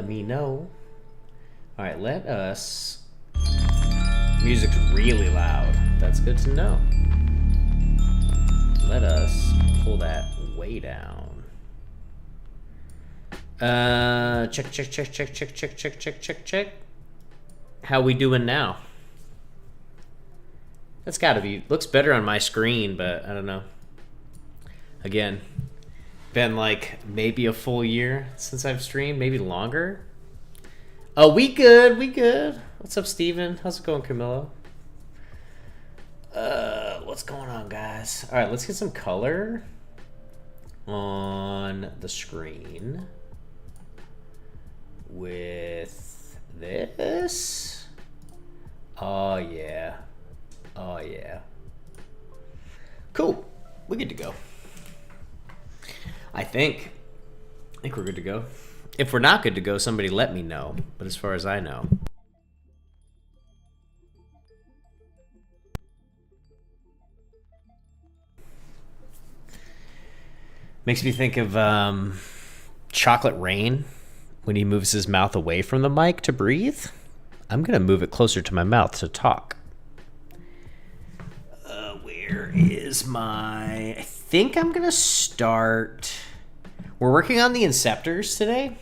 let me know. All right, let us... Music's really loud. That's good to know. Let us pull that way down. Check. How we doing now? That's gotta be... Looks better on my screen, but I don't know. Again, been like maybe a full year since I've streamed, maybe longer. Oh, we good. What's up, Steven? How's it going, Camilo? What's going on, guys? All right, let's get some color on the screen with this. Oh, yeah. Cool. We're good to go. I think we're good to go. If we're not good to go, somebody let me know. But as far as I know... Makes me think of Chocolate Rain when he moves his mouth away from the mic to breathe. I'm going to move it closer to my mouth to talk. Where is my... I think I'm going to start... We're working on the Inceptors today.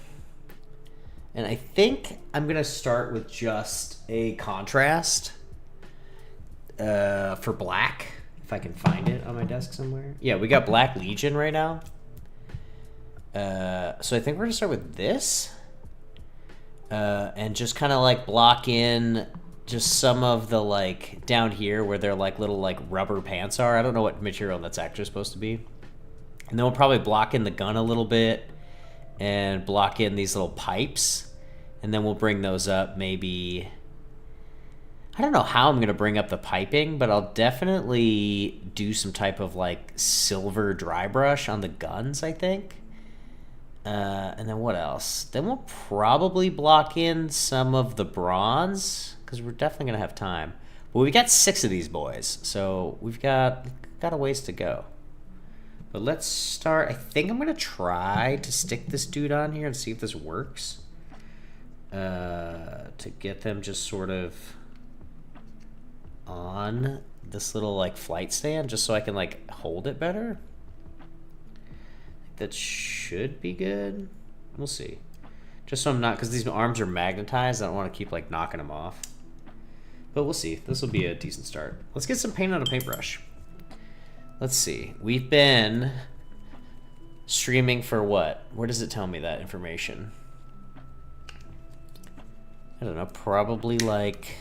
And I think I'm going to start with just a contrast for black. If I can find it on my desk somewhere. Yeah, we got Black Legion right now. So I think we're going to start with this. And just kind of like block in just some of the like down here where their like little like rubber pants are. I don't know what material that's actually supposed to be. And then we'll probably block in the gun a little bit and block in these little pipes. And then we'll bring those up maybe... I don't know how I'm going to bring up the piping, but I'll definitely do some type of like silver dry brush on the guns, I think. And then what else? Then we'll probably block in some of the bronze because we're definitely going to have time. But we got 6 of these boys, so we've got a ways to go. But let's start. I think I'm going to try to stick this dude on here and see if this works. To get them just sort of on this little like flight stand just so I can like hold it better. I think that should be good. We'll see. Just so I'm not, because these arms are magnetized, I don't want to keep like knocking them off. But we'll see. This will be a decent start. Let's get some paint on a paintbrush. Let's see. We've been streaming for what? Where does it tell me that information? I don't know, probably like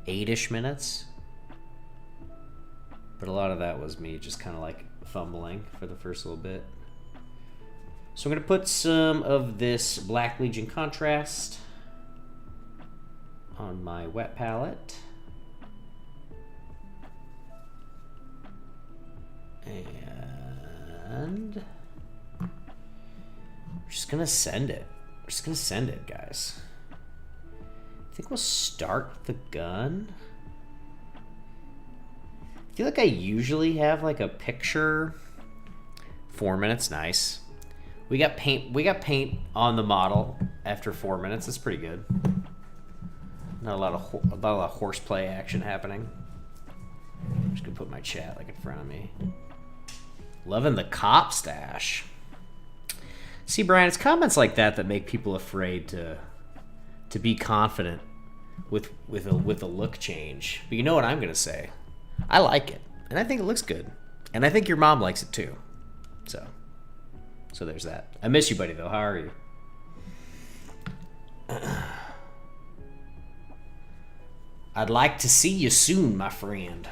8-ish minutes. But a lot of that was me just kind of like fumbling for the first little bit. So I'm going to put some of this Black Legion contrast on my wet palette. And we're just going to send it. We're just going to send it, guys. I think we'll start the gun. I feel like I usually have like a picture. 4 minutes, nice. We got paint on the model after 4 minutes. That's pretty good. Not a lot of horseplay action happening. I'm just gonna put my chat like in front of me. Loving the cop stash. See, Brian, it's comments like that that make people afraid to be confident with a look change. But you know what I'm gonna say? I like it, and I think it looks good, and I think your mom likes it too. So there's that. I miss you, buddy. Though, how are you? I'd like to see you soon, my friend.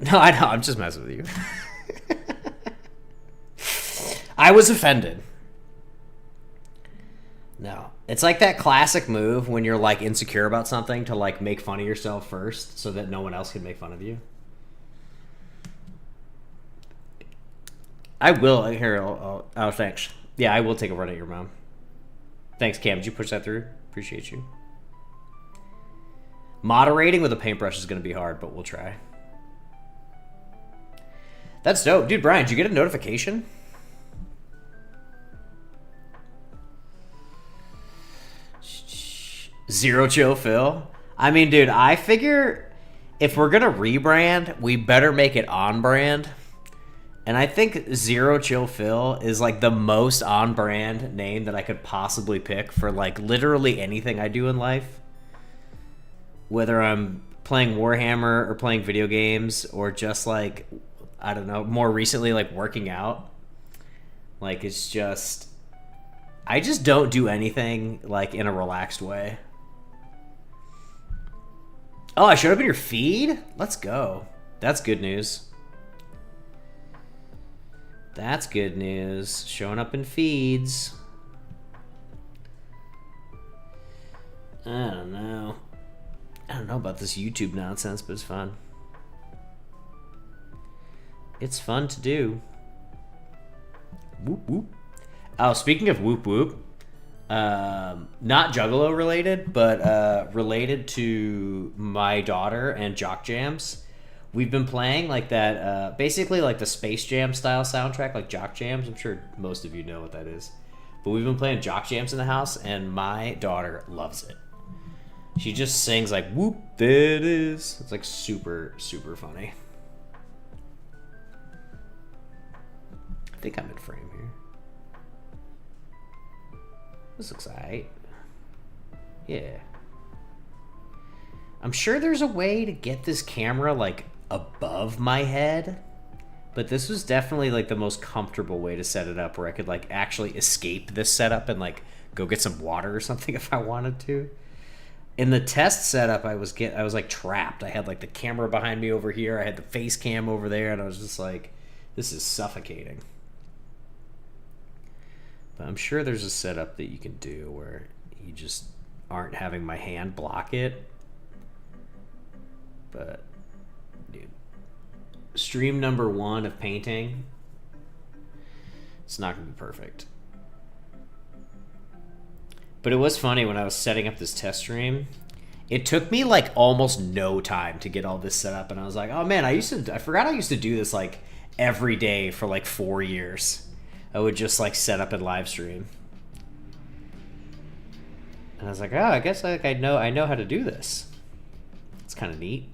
No, I know. I'm just messing with you. I was offended. No. It's like that classic move when you're like insecure about something to like make fun of yourself first so that no one else can make fun of you. I will. Here, oh, thanks. Yeah, I will take a run at your mom. Thanks, Cam. Did you push that through? Appreciate you. Moderating with a paintbrush is going to be hard, but we'll try. That's dope. Dude, Brian, did you get a notification? Zero Chill Phil? I mean, dude, I figure if we're going to rebrand, we better make it on brand. And I think Zero Chill Phil is like the most on brand name that I could possibly pick for like literally anything I do in life. Whether I'm playing Warhammer or playing video games or just like, I don't know, more recently like working out. Like it's just, I just don't do anything like in a relaxed way. Oh, I showed up in your feed? Let's go. That's good news. That's good news. Showing up in feeds. I don't know. I don't know about this YouTube nonsense, but it's fun. It's fun to do. Whoop whoop. Oh, speaking of whoop whoop, not Juggalo related, but related to my daughter and Jock Jams. We've been playing like that, basically like the Space Jam style soundtrack, like Jock Jams. I'm sure most of you know what that is. But we've been playing Jock Jams in the house, and my daughter loves it. She just sings like, whoop, there it is. It's like super, super funny. I think I'm in frame here. This looks alright. Yeah. I'm sure there's a way to get this camera like above my head, but this was definitely like the most comfortable way to set it up where I could like actually escape this setup and like go get some water or something if I wanted to. In the test setup, I was like trapped. I had like the camera behind me over here. I had the face cam over there, and I was just like, this is suffocating. But I'm sure there's a setup that you can do where you just aren't having my hand block it. But, dude, stream number 1 of painting, it's not going to be perfect. But it was funny when I was setting up this test stream. It took me like almost no time to get all this set up, and I was like, oh man, I forgot I used to do this like every day for like 4 years. I would just like set up and live stream. And I was like, oh, I guess like I know how to do this. It's kind of neat.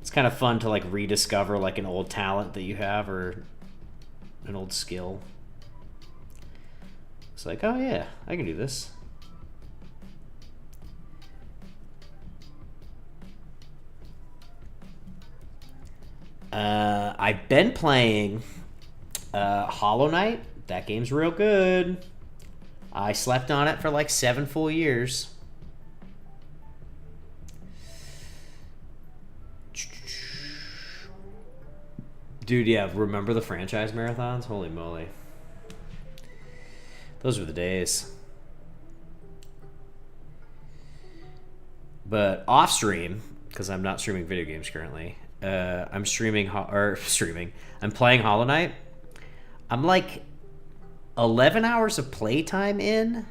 It's kind of fun to like rediscover like an old talent that you have or an old skill. It's like, oh yeah, I can do this. I've been playing Hollow Knight. That game's real good. I slept on it for like 7 full years. Dude, yeah, remember the franchise marathons? Holy moly. Those were the days. But off stream, because I'm not streaming video games currently, I'm I'm playing Hollow Knight. I'm like 11 hours of playtime in,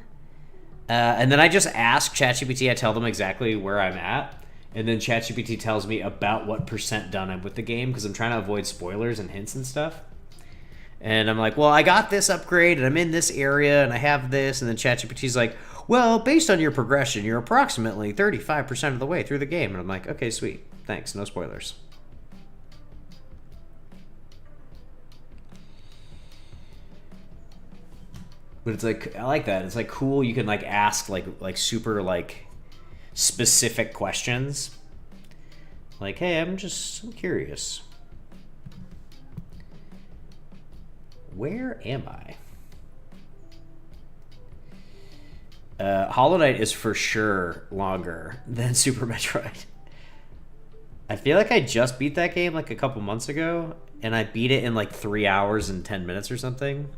and then I just ask ChatGPT. I tell them exactly where I'm at, and then ChatGPT tells me about what % done I'm with the game, because I'm trying to avoid spoilers and hints and stuff. And I'm like, well, I got this upgrade, and I'm in this area, and I have this, and then ChatGPT's like, well, based on your progression, you're approximately 35% of the way through the game. And I'm like, okay, sweet. Thanks. No spoilers. But it's like, I like that. It's like cool. You can like ask like super like specific questions. Like, hey, I'm curious. Where am I? Hollow Knight is for sure longer than Super Metroid. I feel like I just beat that game like a couple months ago, and I beat it in like 3 hours and 10 minutes or something.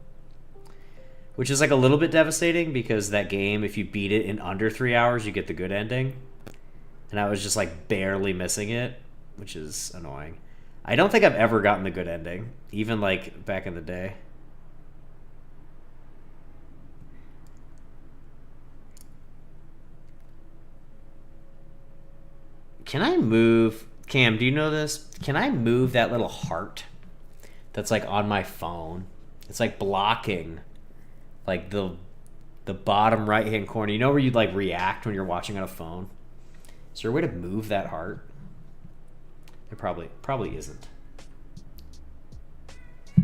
Which is like a little bit devastating, because that game, if you beat it in under 3 hours, you get the good ending. And I was just like barely missing it, which is annoying. I don't think I've ever gotten the good ending, even like back in the day. Can I move... Cam, do you know this? Can I move that little heart that's like on my phone? It's like blocking like the bottom right hand corner. You know where you'd like react when you're watching on a phone? Is there a way to move that heart? There probably isn't. I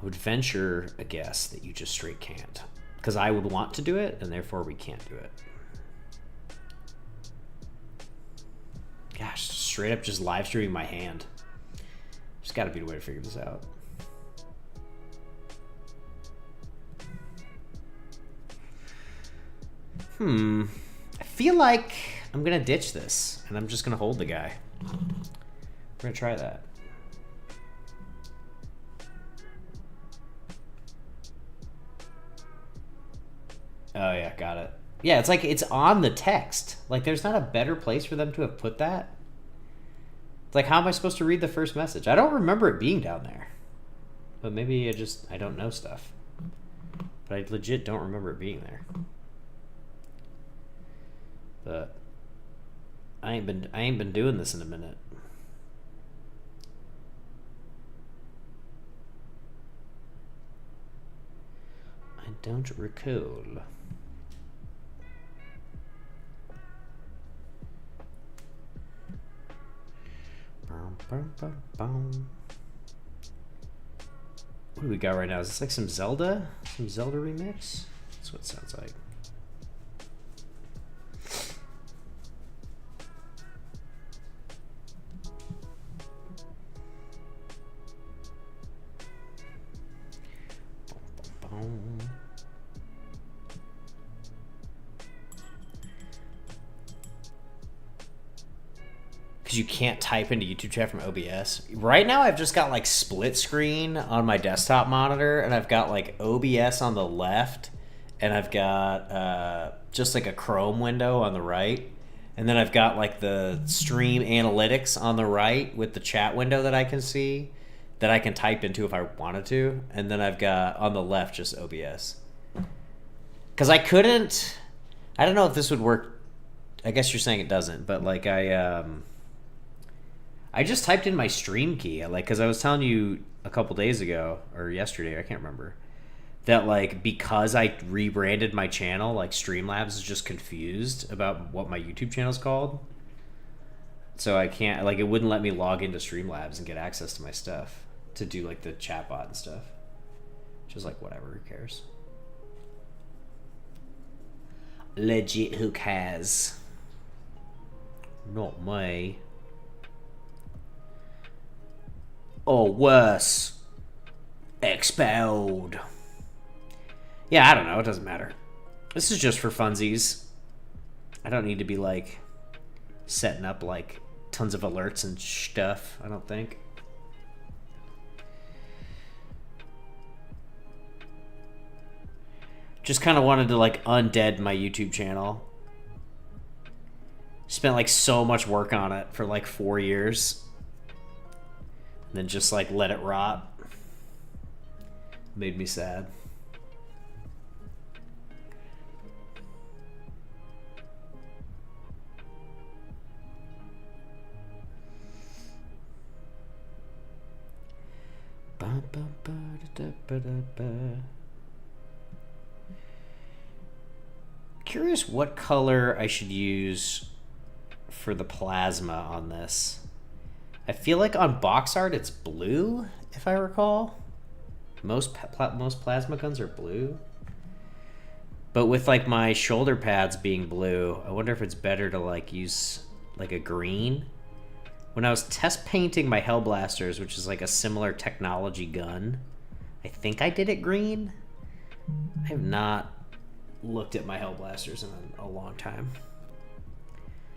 would venture a guess that you just straight can't. Because I would want to do it, and therefore we can't do it. Gosh, straight up just live streaming my hand. There's got to be a way to figure this out. I feel like I'm going to ditch this, and I'm just going to hold the guy. We're going to try that. Oh, yeah, got it. Yeah, it's like it's on the text. Like, there's not a better place for them to have put that. It's like, how am I supposed to read the first message? I don't remember it being down there. But maybe I don't know stuff. But I legit don't remember it being there. But I ain't been doing this in a minute. I don't recall. What do we got right now? Is this like some Zelda? Some Zelda remix? That's what it sounds like. Because you can't type into YouTube chat from OBS. Right now I've just got like split screen on my desktop monitor, and I've got like OBS on the left, and I've got just like a Chrome window on the right, and then I've got like the stream analytics on the right with the chat window that I can see, that I can type into if I wanted to, and then I've got on the left just OBS. Because I don't know if this would work. I guess you're saying it doesn't, but like I just typed in my stream key, like, because I was telling you a couple days ago, or yesterday, I can't remember, that like because I rebranded my channel, like Streamlabs is just confused about what my YouTube channel is called. So I can't, like, it wouldn't let me log into Streamlabs and get access to my stuff to do like the chatbot and stuff. Just like, whatever, who cares? Legit, who cares? Not me. Or worse, expelled. Yeah, I don't know. It doesn't matter. This is just for funsies. I don't need to be, like, setting up, like, tons of alerts and stuff, I don't think. Just kind of wanted to, like, undead my YouTube channel. Spent, like, so much work on it for, like, 4 years. And then just like let it rot. Made me sad. Curious what color I should use for the plasma on this. I feel like on box art it's blue, if I recall. Most plasma guns are blue. But with like my shoulder pads being blue, I wonder if it's better to like use like a green. When I was test painting my Hellblasters, which is like a similar technology gun, I think I did it green. I have not looked at my Hellblasters in a long time.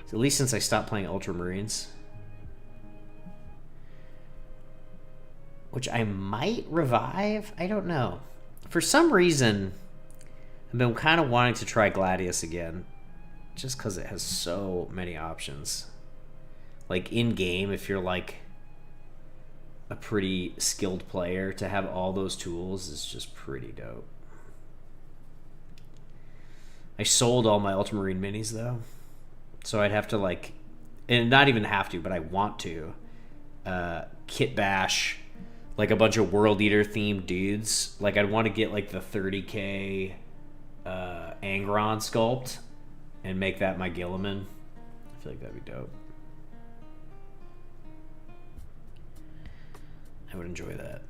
So at least since I stopped playing Ultramarines. Which I might revive? I don't know. For some reason, I've been kind of wanting to try Gladius again. Just because it has so many options. Like, in-game, if you're, like, a pretty skilled player, to have all those tools is just pretty dope. I sold all my Ultramarine minis, though. So I'd have to, like... And not even have to, but I want to. Kit bash, like, a bunch of World Eater-themed dudes. Like, I'd want to get, like, the 30k Angron sculpt and make that my Gilliman. I feel like that'd be dope. I would enjoy that.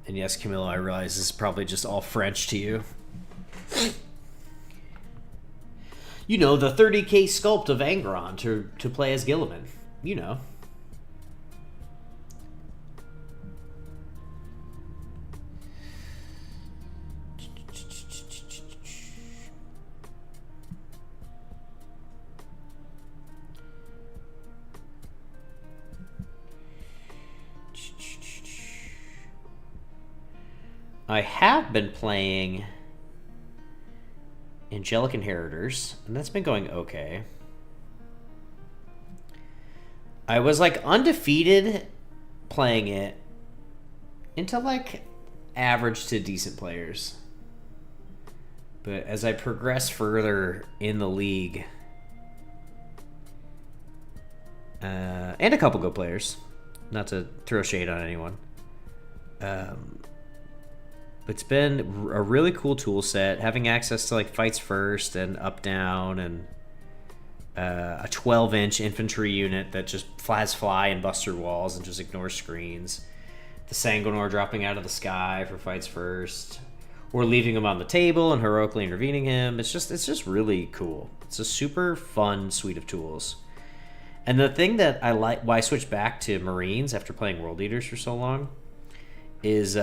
And yes, Camilo, I realize this is probably just all French to you. You know, the 30k sculpt of Angron to play as Gilliman. You know. I have been playing Angelic Inheritors, and that's been going okay. I was, like, undefeated playing it into, like, average to decent players. But as I progress further in the league, and a couple good players, not to throw shade on anyone, it's been a really cool tool set, having access to, like, fights first and up down, and a 12-inch infantry unit that just flies fly and busts through walls and just ignores screens. The Sanguinary dropping out of the sky for fights first, or leaving him on the table and heroically intervening him. It's just really cool. It's a super fun suite of tools. And the thing that I like, why I switched back to Marines after playing World Eaters for so long, is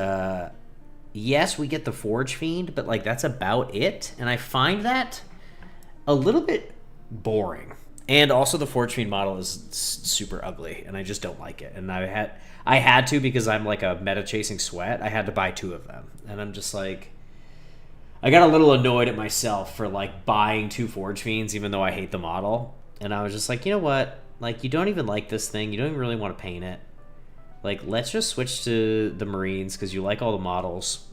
yes, we get the Forge Fiend, but, like, that's about it. And I find that a little bit boring. And also the Forge Fiend model is super ugly, and I just don't like it. And I had to, because I'm, like, a meta chasing sweat. I had to buy 2 of them. And I'm just like, I got a little annoyed at myself for, like, buying 2 Forge Fiends, even though I hate the model. And I was just like, you know what? Like, you don't even like this thing. You don't even really want to paint it. Like, let's just switch to the Marines, because you like all the models.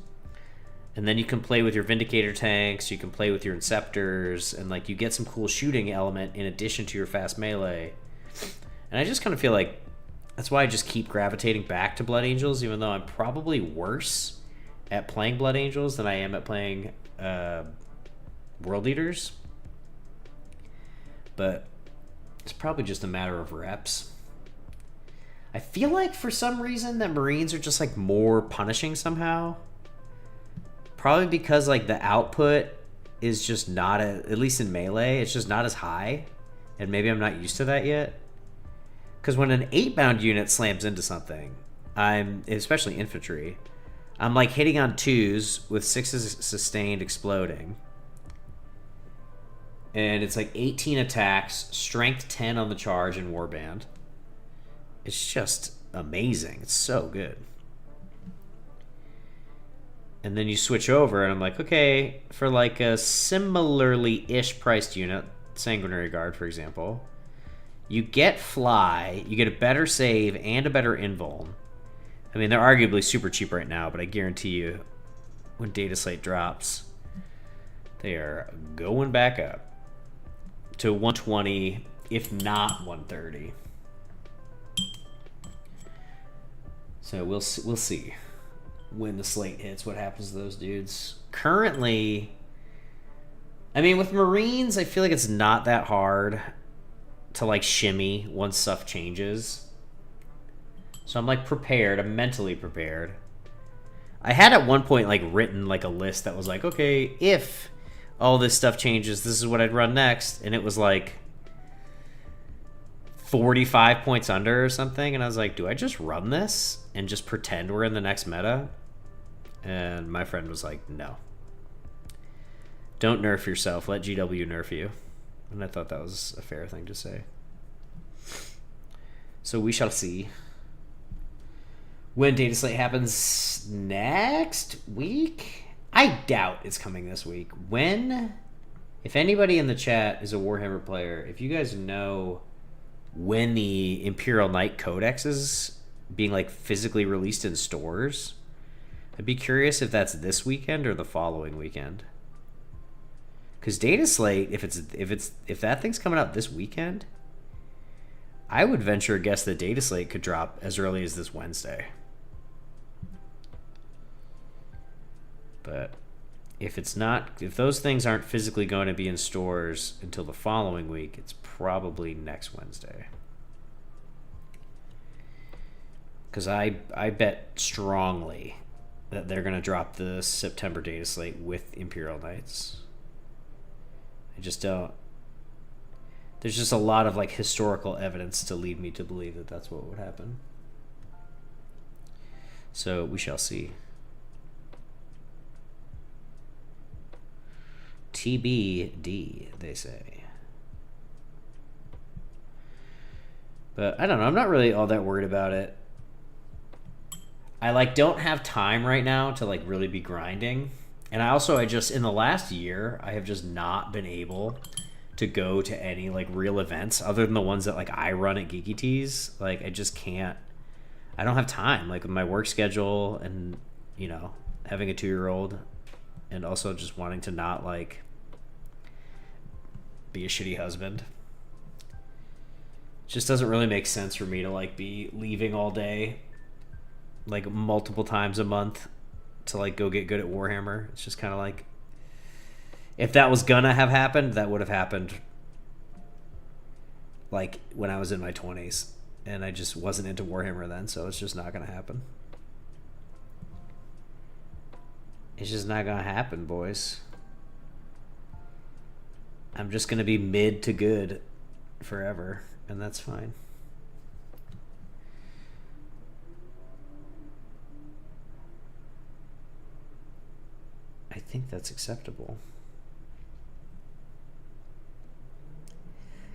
And then you can play with your Vindicator tanks, you can play with your Inceptors, and, like, you get some cool shooting element in addition to your fast melee. And I just kind of feel like that's why I just keep gravitating back to Blood Angels, even though I'm probably worse at playing Blood Angels than I am at playing World Eaters. But it's probably just a matter of reps. I feel like for some reason that Marines are just, like, more punishing somehow. Probably because, like, the output is just not, at least in melee, it's just not as high. And maybe I'm not used to that yet. Because when an 8-bound unit slams into something, especially infantry, I'm, like, hitting on 2s with 6s sustained exploding. And it's, like, 18 attacks, strength 10 on the charge, and warband. It's just amazing. It's so good. And then you switch over, and I'm like, okay, for, like, a similarly-ish priced unit, Sanguinary Guard, for example, you get fly, you get a better save, and a better invuln. I mean, they're arguably super cheap right now, but I guarantee you, when Data Slate drops, they are going back up to 120, if not 130. So we'll see when the slate hits what happens to those dudes. Currently, I mean, with Marines, I feel like it's not that hard to, like, shimmy once stuff changes. So I'm, like, prepared. I'm mentally prepared. I had at one point, like, written, like, a list that was like, okay, if all this stuff changes, this is what I'd run next. And it was, like, 45 points under or something. And I was like, do I just run this and just pretend we're in the next meta? And my friend was like, no. Don't nerf yourself. Let GW nerf you. And I thought that was a fair thing to say. So we shall see when Data Slate happens next week. I doubt it's coming this week. If anybody in the chat is a Warhammer player, if you guys know when the Imperial Knight Codex is being, like, physically released in stores, I'd be curious if that's this weekend or the following weekend. Because Data Slate, if that thing's coming out this weekend, I would venture a guess that Data Slate could drop as early as this Wednesday. But if it's not, if those things aren't physically going to be in stores until the following week, it's probably next Wednesday. Because I bet strongly that they're going to drop the September Data Slate with Imperial Knights. I just don't. There's just a lot of like historical evidence to lead me to believe that that's what would happen. So we shall see. TBD, they say. But I don't know. I'm not really all that worried about it. I like don't have time right now to like really be grinding. And I just in the last year, I have just not been able to go to any like real events other than the ones that like I run at Geeky Tees. Like I just can't. I don't have time. Like with my work schedule and you know having a 2-year-old, and also just wanting to not like be a shitty husband. It just doesn't really make sense for me to like be leaving all day, like multiple times a month, to like go get good at Warhammer. It's just kind of like, if that was gonna have happened, that would have happened like when I was in my 20s, and I just wasn't into Warhammer then, so it's just not gonna happen. It's just not gonna happen, boys. I'm just gonna be mid to good forever, and that's fine. I think that's acceptable.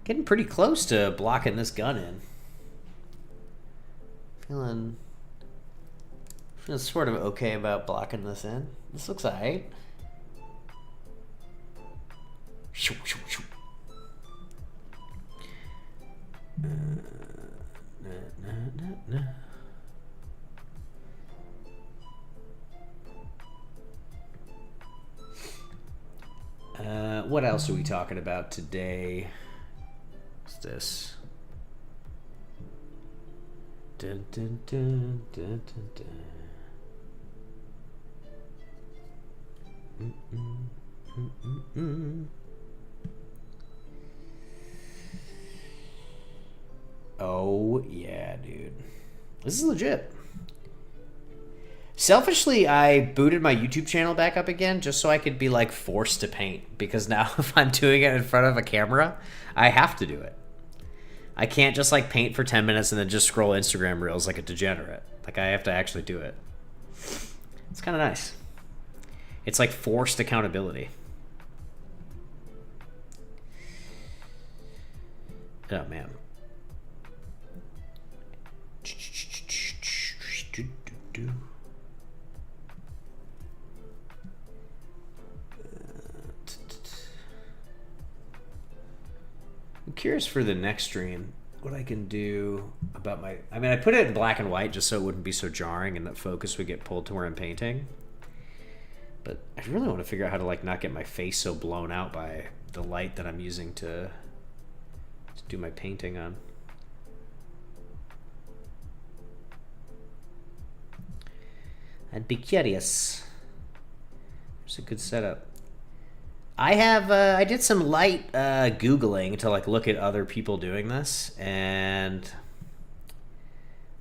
Getting pretty close to blocking this gun in. Feeling sort of okay about blocking this in. This looks alright. What else are we talking about today? What's this? Dun, dun, dun, dun, dun, dun. Oh yeah, dude, this is legit. Selfishly, I booted my YouTube channel back up again just so I could be like forced to paint, because now if I'm doing it in front of a camera, I have to do it. I can't just like paint for 10 minutes and then just scroll Instagram reels like a degenerate. Like I have to actually do it. It's kind of nice. It's like forced accountability. Oh man. I'm curious for the next stream what I can do about my... I mean, I put it in black and white just so it wouldn't be so jarring and that focus would get pulled to where I'm painting. But I really want to figure out how to like not get my face so blown out by the light that I'm using to do my painting on. I'd be curious. It's a good setup. I did some light Googling to like look at other people doing this, and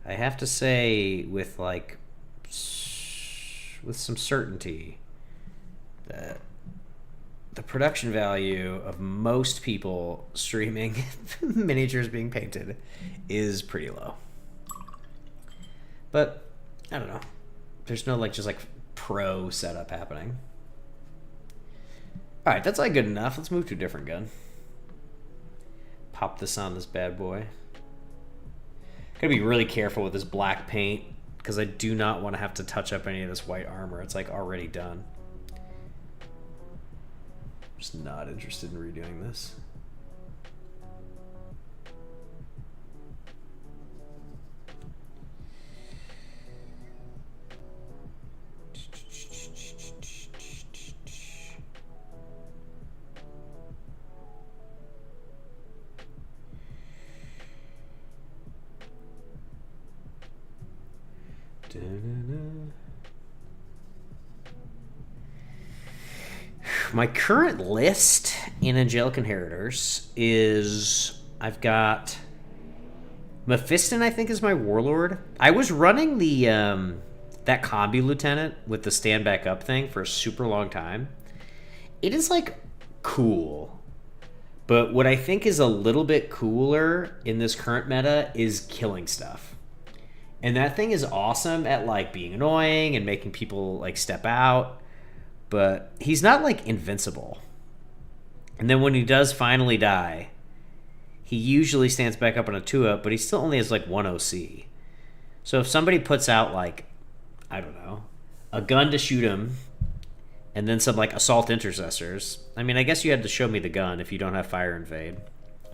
I have to say with some certainty that the production value of most people streaming miniatures being painted is pretty low. But I don't know. There's no like just like pro setup happening. Alright, that's like good enough. Let's move to a different gun. Pop this on this bad boy. Gotta be really careful with this black paint, because I do not want to have to touch up any of this white armor. It's like already done. Just not interested in redoing this. My current list in Angelic Inheritors is I've got Mephiston, I think, is my warlord. I was running the that combi lieutenant with the stand back up thing for a super long time. It is like cool, but what I think is a little bit cooler in this current meta is killing stuff. And that thing is awesome at like being annoying and making people like step out, but he's not like invincible. And then when he does finally die, he usually stands back up on a 2-up, but he still only has like 1 OC. So if somebody puts out like, I don't know, a gun to shoot him and then some like assault intercessors, I mean, I guess you had to show me the gun if you don't have fire invade.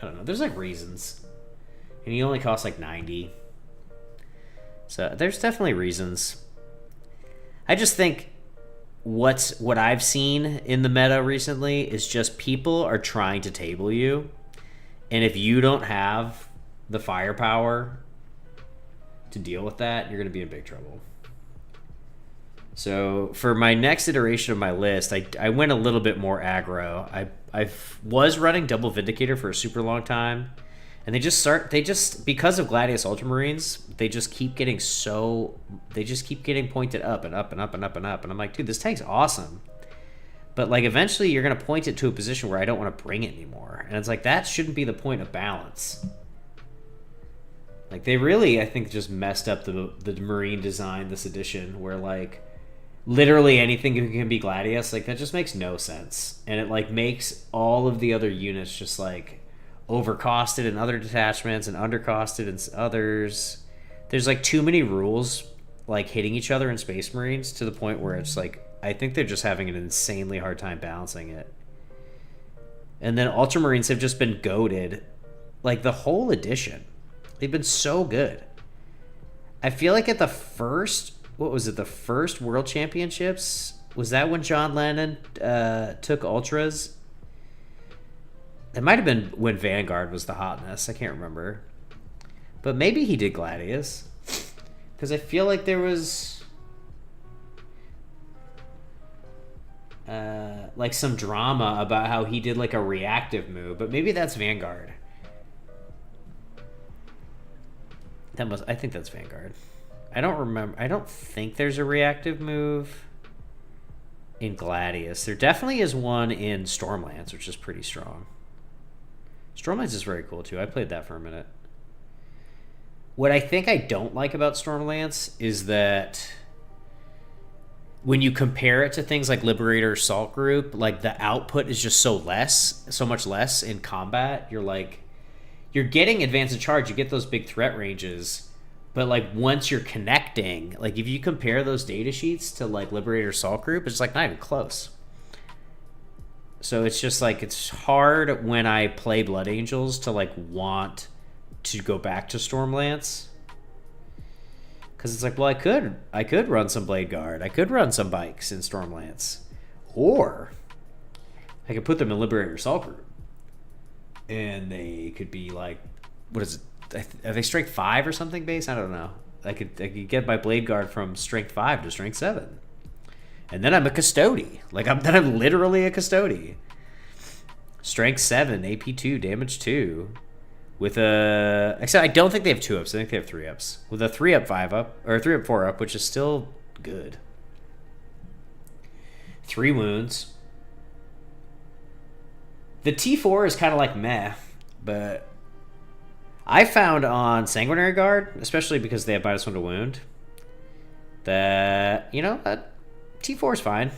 I don't know. There's like reasons. And he only costs like 90. So there's definitely reasons. I just think what I've seen in the meta recently is just people are trying to table you. And if you don't have the firepower to deal with that, you're going to be in big trouble. So for my next iteration of my list, I went a little bit more aggro. I was running Double Vindicator for a super long time. And they just because of Gladius Ultramarines, they just keep getting pointed up and up and up and up and up. And I'm like, dude, this tank's awesome. But like eventually you're going to point it to a position where I don't want to bring it anymore. And it's like, that shouldn't be the point of balance. Like they really, I think, just messed up the Marine design this edition where like literally anything can be Gladius. Like that just makes no sense. And it like makes all of the other units just like overcosted in other detachments and undercosted in others. There's like too many rules like hitting each other in Space Marines to the point where it's like I think they're just having an insanely hard time balancing it. And then Ultramarines have just been goated like the whole edition. They've been so good. I feel like at the first World Championships, was that when John Lennon took Ultras? It might have been when Vanguard was the hotness. I can't remember. But maybe he did Gladius. Because I feel like there was like some drama about how he did like a reactive move. But maybe that's Vanguard. I think that's Vanguard. I don't remember. I don't think there's a reactive move in Gladius. There definitely is one in Stormlands, which is pretty strong. Stormlands is very cool too. I played that for a minute. What I think I don't like about Stormlands is that when you compare it to things like Liberator Assault Group, like the output is just so much less in combat. You're getting advance and charge, you get those big threat ranges, but like once you're connecting, like if you compare those data sheets to like Liberator Assault Group, it's like not even close. So it's just like it's hard when I play Blood Angels to like want to go back to Stormlance, because it's like, well, I could run some Blade Guard, I could run some bikes in Stormlance, or I could put them in Liberator Assault Group, and they could be like, what is it? Are they strength 5 or something base? I don't know. I could get my Blade Guard from strength 5 to strength 7. And then I'm a custody. I'm literally a custody. Strength 7, AP 2, damage 2. With a... Except I don't think they have 2-ups. I think they have 3-ups. With a 3-up 5-up, or a 3-up 4-up, which is still good. 3 wounds. The T4 is kind of like meh, but I found on Sanguinary Guard, especially because they have -1 to wound, that, T4 is fine.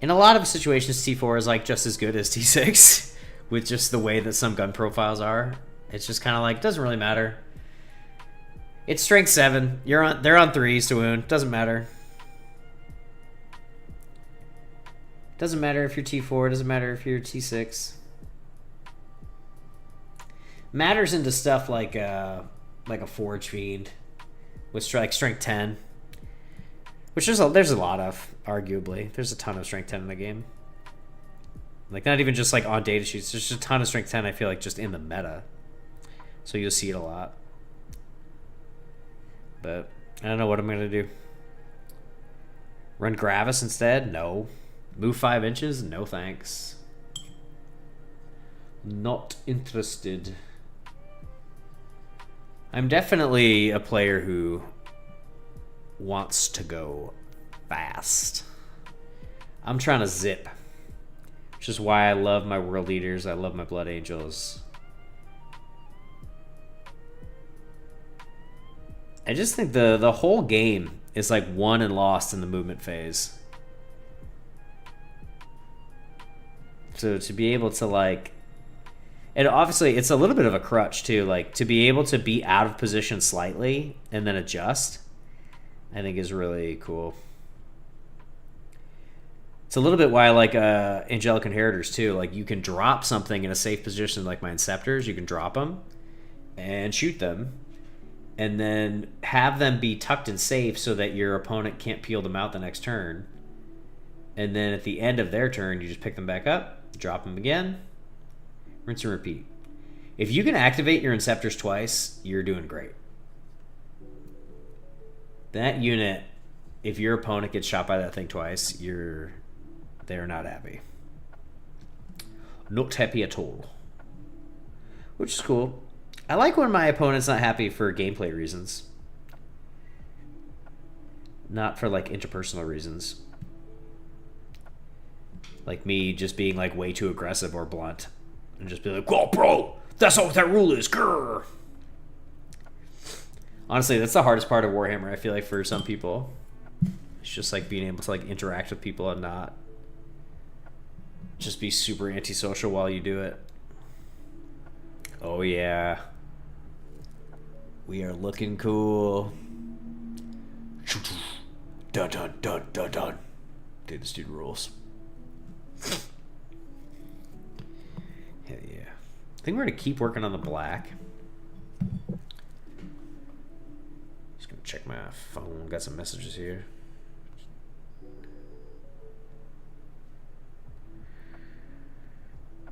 In a lot of situations, T4 is like just as good as T6, with just the way that some gun profiles are. It's just kind of like, doesn't really matter. It's strength 7. They're on 3s to wound. Doesn't matter. Doesn't matter if you're T4. Doesn't matter if you're T6. Matters into stuff like a Forge Fiend with strength 10, which there's a lot of, arguably. There's a ton of strength 10 in the game. Like, not even just like on data sheets. There's just a ton of strength 10, I feel like, just in the meta. So you'll see it a lot. But I don't know what I'm going to do. Run Gravis instead? No. Move 5 inches? No thanks. Not interested. I'm definitely a player who wants to go fast. I'm trying to zip. Which is why I love my World Eaters. I love my Blood Angels. I just think the whole game is like won and lost in the movement phase. So to be able to like... And obviously, it's a little bit of a crutch, too. Like, to be able to be out of position slightly and then adjust, I think is really cool. It's a little bit why I like Angelic Inheritors, too. Like, you can drop something in a safe position, like my Inceptors. You can drop them and shoot them. And then have them be tucked and safe so that your opponent can't peel them out the next turn. And then at the end of their turn, you just pick them back up, drop them again, rinse and repeat. If you can activate your Inceptors twice, you're doing great. That unit, if your opponent gets shot by that thing twice, they're not happy. Not happy at all. Which is cool. I like when my opponent's not happy for gameplay reasons. Not for like interpersonal reasons. Like me just being like way too aggressive or blunt. And just be like, "Whoa, bro, that's not what that rule is." Grr. Honestly, that's the hardest part of Warhammer, I feel like, for some people. It's just like being able to like interact with people and not just be super antisocial while you do it. Oh yeah. We are looking cool. Dun dun dun dun dun. Dude, this dude rules. Hell yeah. I think we're going to keep working on the black. Just going to check my phone. Got some messages here.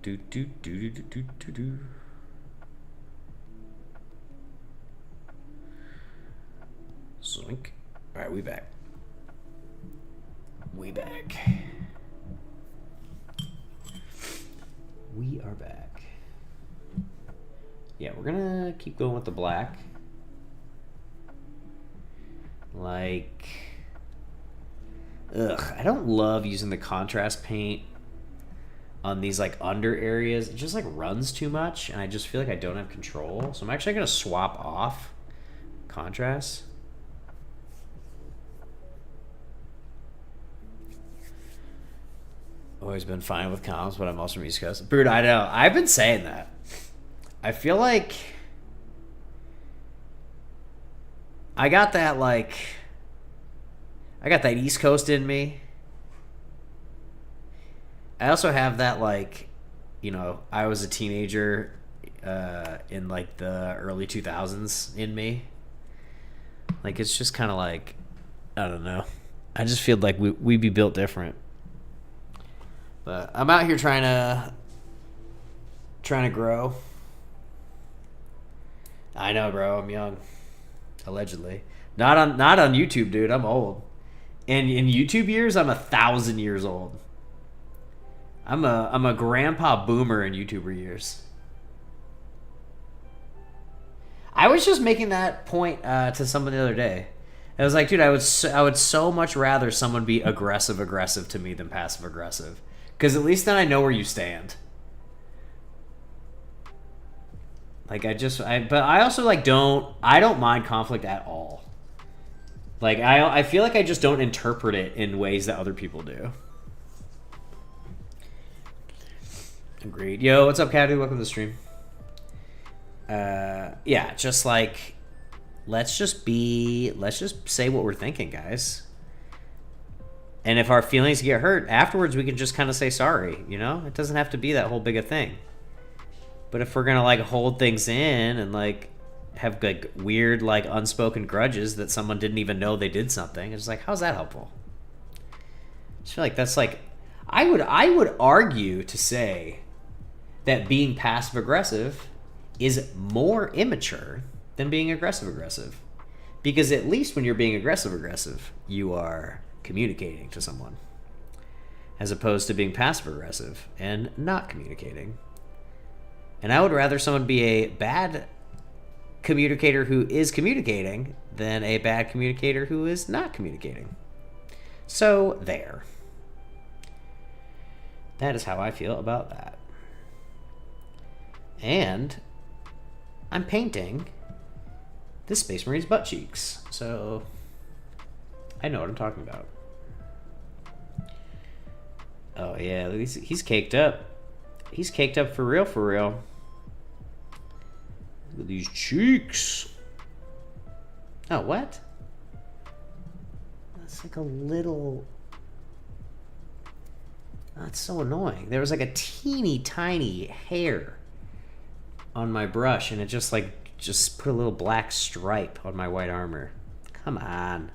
Do do do do do do do. Zoink. Alright, we back. We back. We are back. Yeah, we're gonna keep going with the black. Like... Ugh, I don't love using the contrast paint on these like under areas. It just like runs too much and I just feel like I don't have control. So I'm actually gonna swap off contrast. Always been fine with comms, but I'm also from East Coast. Dude, I know. I've been saying that. I feel like I got that East Coast in me. I also have that like, you know, I was a teenager in like the early 2000s in me. Like it's just kind of like, I don't know. I just feel like we'd be built different. But I'm out here trying to grow. I know, bro. I'm young, allegedly. Not on YouTube, dude. I'm old. And in YouTube years, I'm 1,000 years old. I'm a grandpa boomer in YouTuber years. I was just making that point to someone the other day. I was like, dude, I would so much rather someone be aggressive to me than passive aggressive. Because at least then I know where you stand. Like, but I also, like, I don't mind conflict at all. Like, I feel like I just don't interpret it in ways that other people do. Agreed. Yo, what's up, Caddy? Welcome to the stream. Yeah, just, like, let's just say what we're thinking, guys. And if our feelings get hurt, afterwards we can just kind of say sorry, you know? It doesn't have to be that whole big a thing. But if we're going to, like, hold things in and, like, have, like, weird, like, unspoken grudges that someone didn't even know they did something, it's like, how's that helpful? I just feel like that's, like... I would argue to say that being passive-aggressive is more immature than being aggressive-aggressive. Because at least when you're being aggressive, you are communicating to someone, as opposed to being passive-aggressive and not communicating. And I would rather someone be a bad communicator who is communicating than a bad communicator who is not communicating. So, there. That is how I feel about that. And I'm painting this Space Marine's butt cheeks. So, I know what I'm talking about. Oh, yeah, he's caked up. He's caked up for real, for real. Look at these cheeks. Oh, what? That's like a little... That's so annoying. There was like a teeny tiny hair on my brush, and it just put a little black stripe on my white armor. Come on.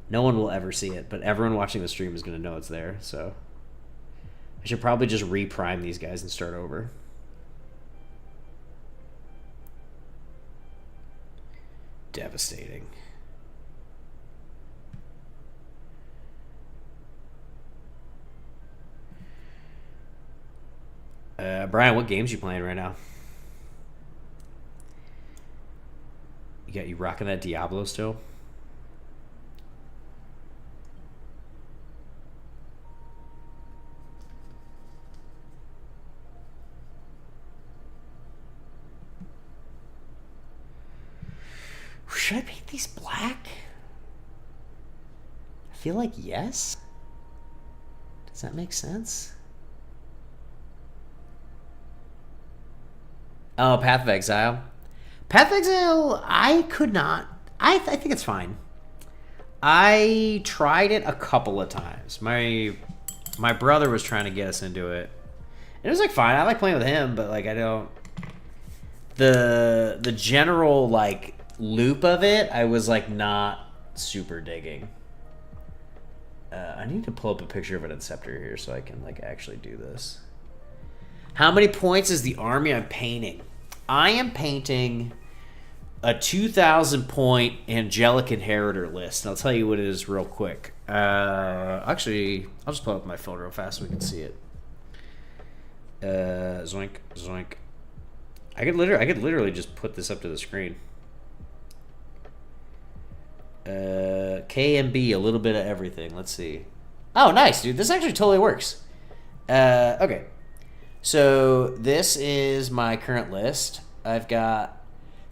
No one will ever see it, but everyone watching the stream is going to know it's there, so... I should probably just re-prime these guys and start over. Devastating. Brian, what games you playing right now? You rocking that Diablo still? Should I paint these black? I feel like yes. Does that make sense? Oh, Path of Exile. Path of Exile, I could not. I think it's fine. I tried it a couple of times. My brother was trying to get us into it. And it was like fine. I like playing with him, but like I don't. The general like loop of it, I was like not super digging. I need to pull up a picture of an Inceptor here so I can like actually do this. How many points is the army I'm painting? I am painting a 2,000 point Angelic Inheritor list. And I'll tell you what it is real quick. Actually, I'll just pull up my phone real fast so we can see it. Zoink, zoink. I could literally just put this up to the screen. KMB, a little bit of everything. Let's see. Oh, nice, dude. This actually totally works. Okay. So this is my current list. I've got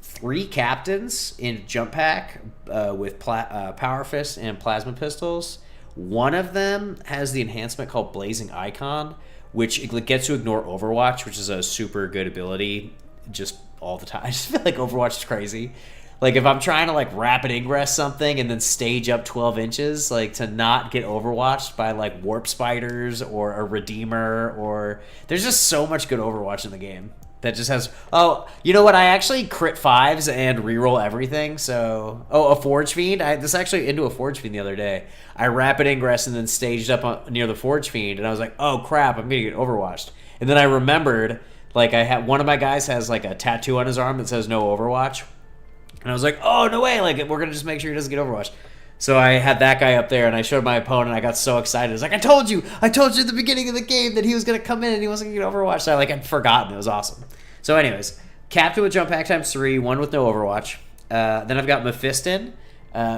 3 captains in jump pack with Power Fist and Plasma Pistols. One of them has the enhancement called Blazing Icon, which it gets to ignore Overwatch, which is a super good ability just all the time. I just feel like Overwatch is crazy. Like, if I'm trying to, like, rapid ingress something and then stage up 12 inches, like, to not get overwatched by, like, warp spiders or a redeemer or... There's just so much good Overwatch in the game that just has... Oh, you know what? I actually crit 5s and reroll everything, so... Oh, a Forge Fiend? This actually into a Forge Fiend the other day. I rapid ingress and then staged up near the Forge Fiend, and I was like, oh, crap, I'm going to get overwatched. And then I remembered, like, one of my guys has, like, a tattoo on his arm that says no Overwatch. And I was like, oh, no way. Like, we're going to just make sure he doesn't get Overwatch. So I had that guy up there, and I showed my opponent. I got so excited. I was like, I told you at the beginning of the game that he was going to come in and he wasn't going to get Overwatch. So I'd forgotten. It was awesome. So anyways, Captain with Jump Pack ×3, one with no Overwatch. Then I've got Mephiston,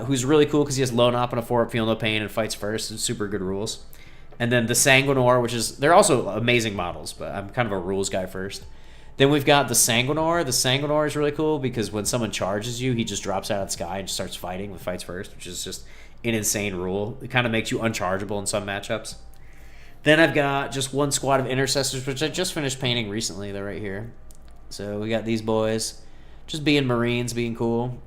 who's really cool because he has Lone Op and a 4-up, Feel No Pain, and fights first. It's super good rules. And then the Sanguinary, which is... They're also amazing models, but I'm kind of a rules guy first. Then we've got the Sanguinary. The Sanguinary is really cool because when someone charges you, he just drops out of the sky and just starts fighting with fights first, which is just an insane rule. It kind of makes you unchargeable in some matchups. Then I've got just one squad of Intercessors, which I just finished painting recently. They're right here. So we got these boys just being Marines, being cool,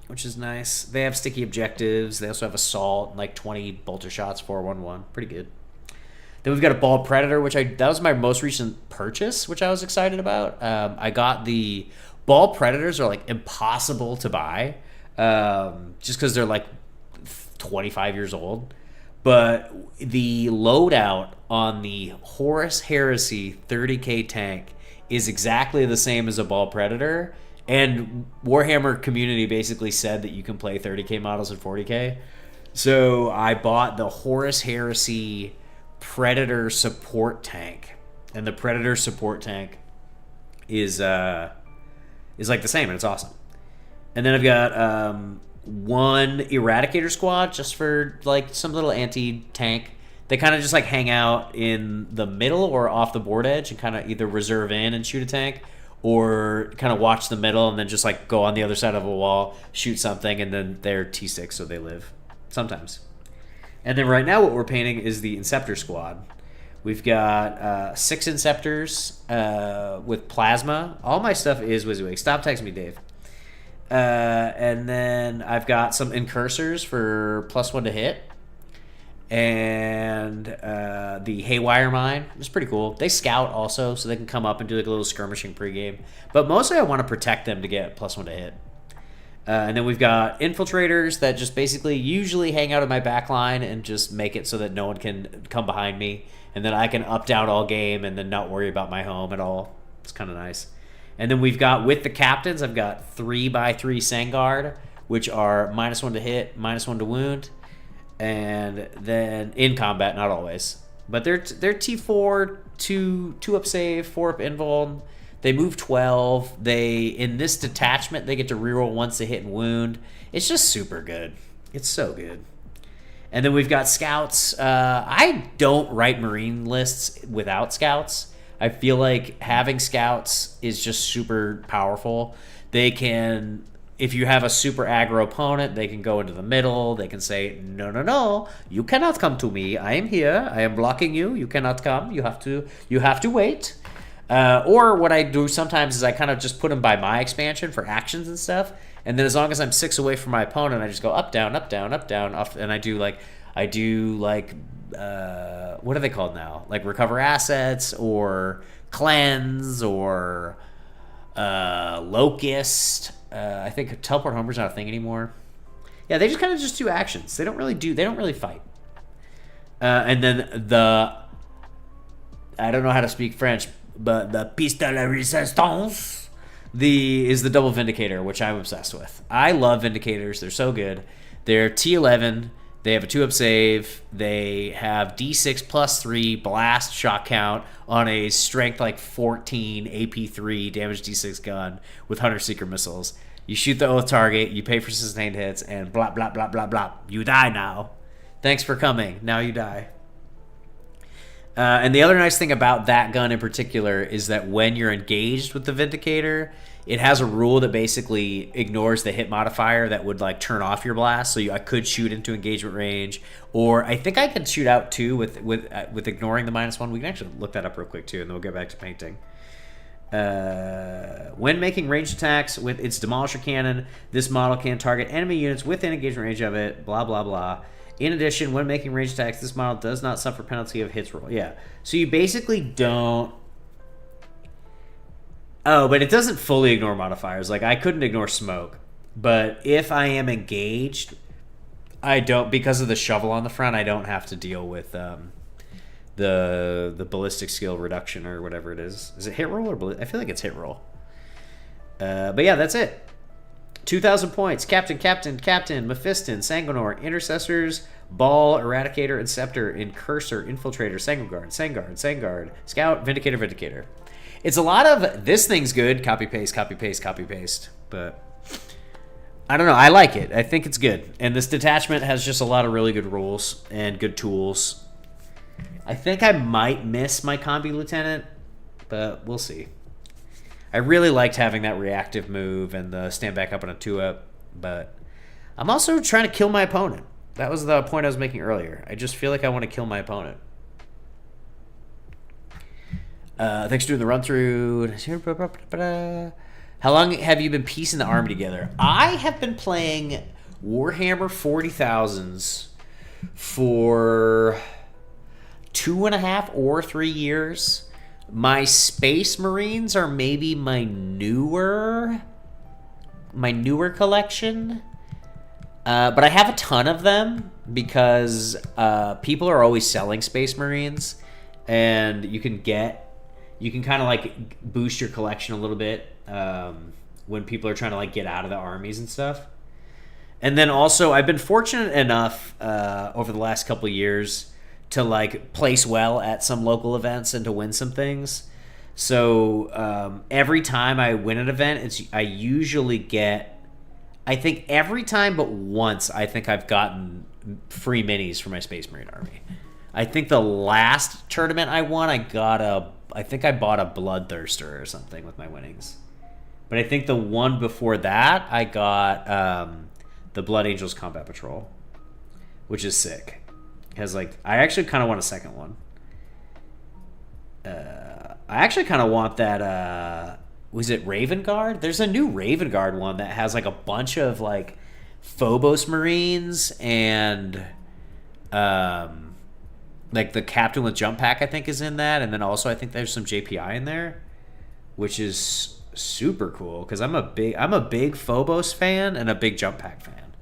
which is nice. They have sticky objectives. They also have Assault and like 20 bolter shots, 4-1-1. Pretty good. Then we've got a Bald Predator, that was my most recent purchase, which I was excited about. I got the Bald Predators are like impossible to buy, just because they're like 25 years old. But the loadout on the Horus Heresy 30K tank is exactly the same as a Bald Predator, And Warhammer community basically said that you can play 30k models in 40k. So I bought the Horus Heresy Predator support tank, and the Predator support tank is like the same, and it's awesome. And then I've got one Eradicator squad just for like some little anti-tank. They kind of just like hang out in the middle or off the board edge and kind of either reserve in and shoot a tank, or kind of watch the middle and then just like go on the other side of a wall, shoot something, and then they're T6, so they live sometimes. And then right now what we're painting is the Inceptor squad. We've got 6 Inceptors with plasma. All my stuff is WYSIWYG. Stop texting me, Dave. And then I've got some Incursors for +1 to hit. And the Haywire Mine is pretty cool. They scout also, so they can come up and do like a little skirmishing pregame. But mostly I want to protect them to get +1 to hit. And then we've got Infiltrators that just basically usually hang out in my back line and just make it so that no one can come behind me. And then I can up down all game and then not worry about my home at all. It's kind of nice. And then we've got, with the captains, I've got 3x3 Sanguinary Guard, which are -1 to hit, -1 to wound. And then in combat, not always. But they're T4, 2 up save, 4 up invuln. They move 12. They, in this detachment, they get to reroll once they hit and wound. It's just super good. It's so good. And then we've got scouts. I don't write Marine lists without scouts. I feel like having scouts is just super powerful. They can, if you have a super aggro opponent, they can go into the middle. They can say, no, no, no, you cannot come to me. I am here. I am blocking you. You cannot come. You have to wait. Or what I do sometimes is I kind of just put them by my expansion for actions and stuff. And then as long as I'm 6 away from my opponent, I just go up, down, up, down, up, down, up. And I do like what are they called now? Like recover assets or cleanse or locust. I think teleport homer's not a thing anymore. Yeah, they just kind of just do actions. They don't really fight. And then I don't know how to speak French, but the piece de la résistance is the double Vindicator, which I'm obsessed with. I love Vindicators. They're so good. They're T11. They have a 2 up save. They have D6 +3 blast shot count on a strength like 14 AP3 damage D6 gun with Hunter Seeker missiles. You shoot the Oath target, you pay for sustained hits, and blah, blah, blah, blah, blah. You die now. Thanks for coming. Now you die. And the other nice thing about that gun in particular is that when you're engaged with the Vindicator, it has a rule that basically ignores the hit modifier that would like turn off your blast. So I could shoot into engagement range, or I think I could shoot out too with ignoring the -1. We can actually look that up real quick too, and then we'll get back to painting. When making ranged attacks with its Demolisher Cannon, this model can target enemy units within engagement range of it. Blah blah blah. In addition, when making ranged attacks, this model does not suffer penalty of hits roll. Yeah, so you basically don't. Oh, but it doesn't fully ignore modifiers. Like, I couldn't ignore smoke. But if I am engaged, I don't, because of the shovel on the front, I don't have to deal with the ballistic skill reduction or whatever it is. Is it hit roll or I feel like it's hit roll. But yeah, that's it. 2,000 points. Captain, Mephiston, Sanguinor, Intercessors, Ball, Eradicator, Inceptor, Incursor, Infiltrator, Sanguard, Scout, Vindicator. It's a lot of, this thing's good, copy, paste. But I don't know. I like it. I think it's good. And this detachment has just a lot of really good rules and good tools. I think I might miss my Combi Lieutenant, but we'll see. I really liked having that reactive move and the stand back up on a 2-up, but I'm also trying to kill my opponent. That was the point I was making earlier. I just feel like I want to kill my opponent. Thanks for doing the run through. How long have you been piecing the army together? I have been playing Warhammer 40,000s for 2.5 or 3 years. My Space Marines are maybe my newer collection. But I have a ton of them because people are always selling Space Marines, and you can kind of like boost your collection a little bit when people are trying to like get out of the armies and stuff. And then also, I've been fortunate enough over the last couple of years to like place well at some local events and to win some things. So every time I win an event, I usually get, I think every time but once, I think I've gotten free minis for my Space Marine army. I think the last tournament I won, I think I bought a Bloodthirster or something with my winnings. But I think the one before that, I got the Blood Angels Combat Patrol, which is sick. Has like, I actually kind of want a second one. I actually kind of want that. Was it Raven Guard? There's a new Raven Guard one that has like a bunch of like Phobos Marines and like the Captain with Jump Pack, I think, is in that, and then also I think there's some JPI in there, which is super cool because I'm a big Phobos fan and a big Jump Pack fan,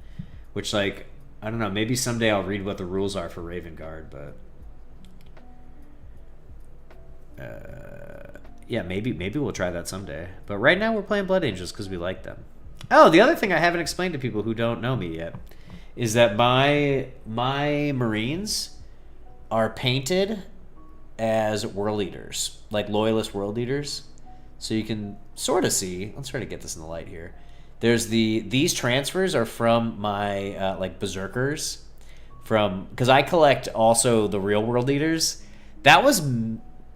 which like I don't know, maybe someday I'll read what the rules are for Raven Guard, but yeah, maybe we'll try that someday. But right now we're playing Blood Angels because we like them. Oh, the other thing I haven't explained to people who don't know me yet is that my Marines are painted as world leaders, like loyalist world leaders. So you can sort of see. Let's try to get this in the light here. There's these transfers are from my like berserkers, because I collect also the real world leaders. That was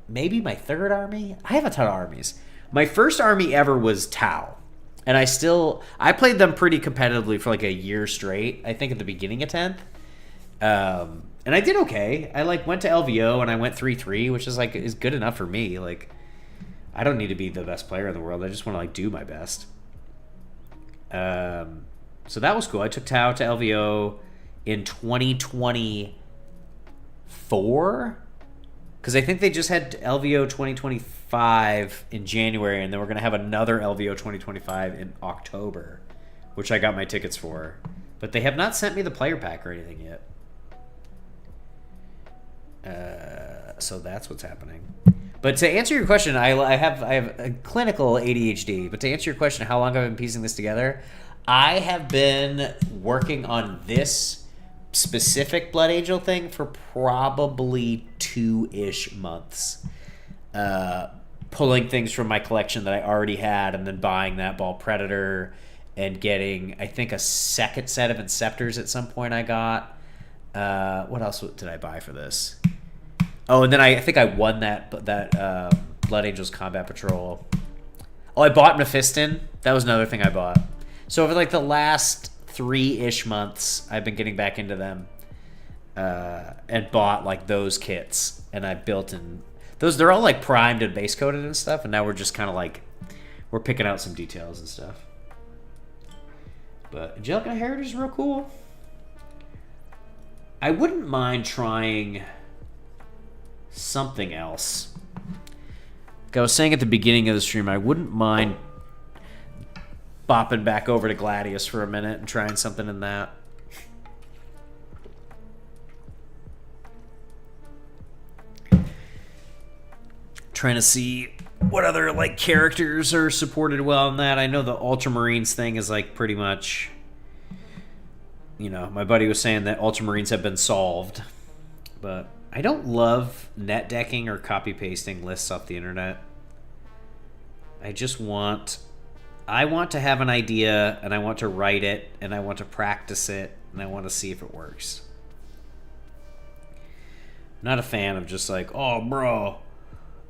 maybe my third army. I have a ton of armies. My first army ever was Tau, and I played them pretty competitively for like a year straight. I think at the beginning of 10th. And I did okay. I like went to LVO and I went 3-3, which is good enough for me. Like, I don't need to be the best player in the world. I just want to like do my best. So that was cool. I took Tau to LVO in 2024 because I think they just had LVO 2025 in January, and then we're gonna have another LVO 2025 in October, which I got my tickets for. But they have not sent me the player pack or anything yet. So that's what's happening. But to answer your question, I have a clinical ADHD. But to answer your question, how long have I been piecing this together? I have been working on this specific Blood Angel thing for probably 2-ish months. Pulling things from my collection that I already had, and then buying that Ball Predator, and getting, I think, a second set of Inceptors at some point I got. What else did I buy for this? Oh, and then I think I won that Blood Angels Combat Patrol. Oh, I bought Mephiston. That was another thing I bought. So over like the last 3-ish months, I've been getting back into them and bought like those kits. And I built in those. They're all like primed and base coated and stuff. And now we're just kind of like, we're picking out some details and stuff. But Angelica Heritage is real cool. I wouldn't mind trying something else. Like I was saying at the beginning of the stream, I wouldn't mind bopping back over to Gladius for a minute and trying something in that. Trying to see what other like characters are supported well in that. I know the Ultramarines thing is like pretty much, you know, my buddy was saying that Ultramarines have been solved, but I don't love net decking or copy pasting lists off the internet. I want to have an idea, and I want to write it, and I want to practice it, and I want to see if it works. I'm not a fan of just like, oh bro,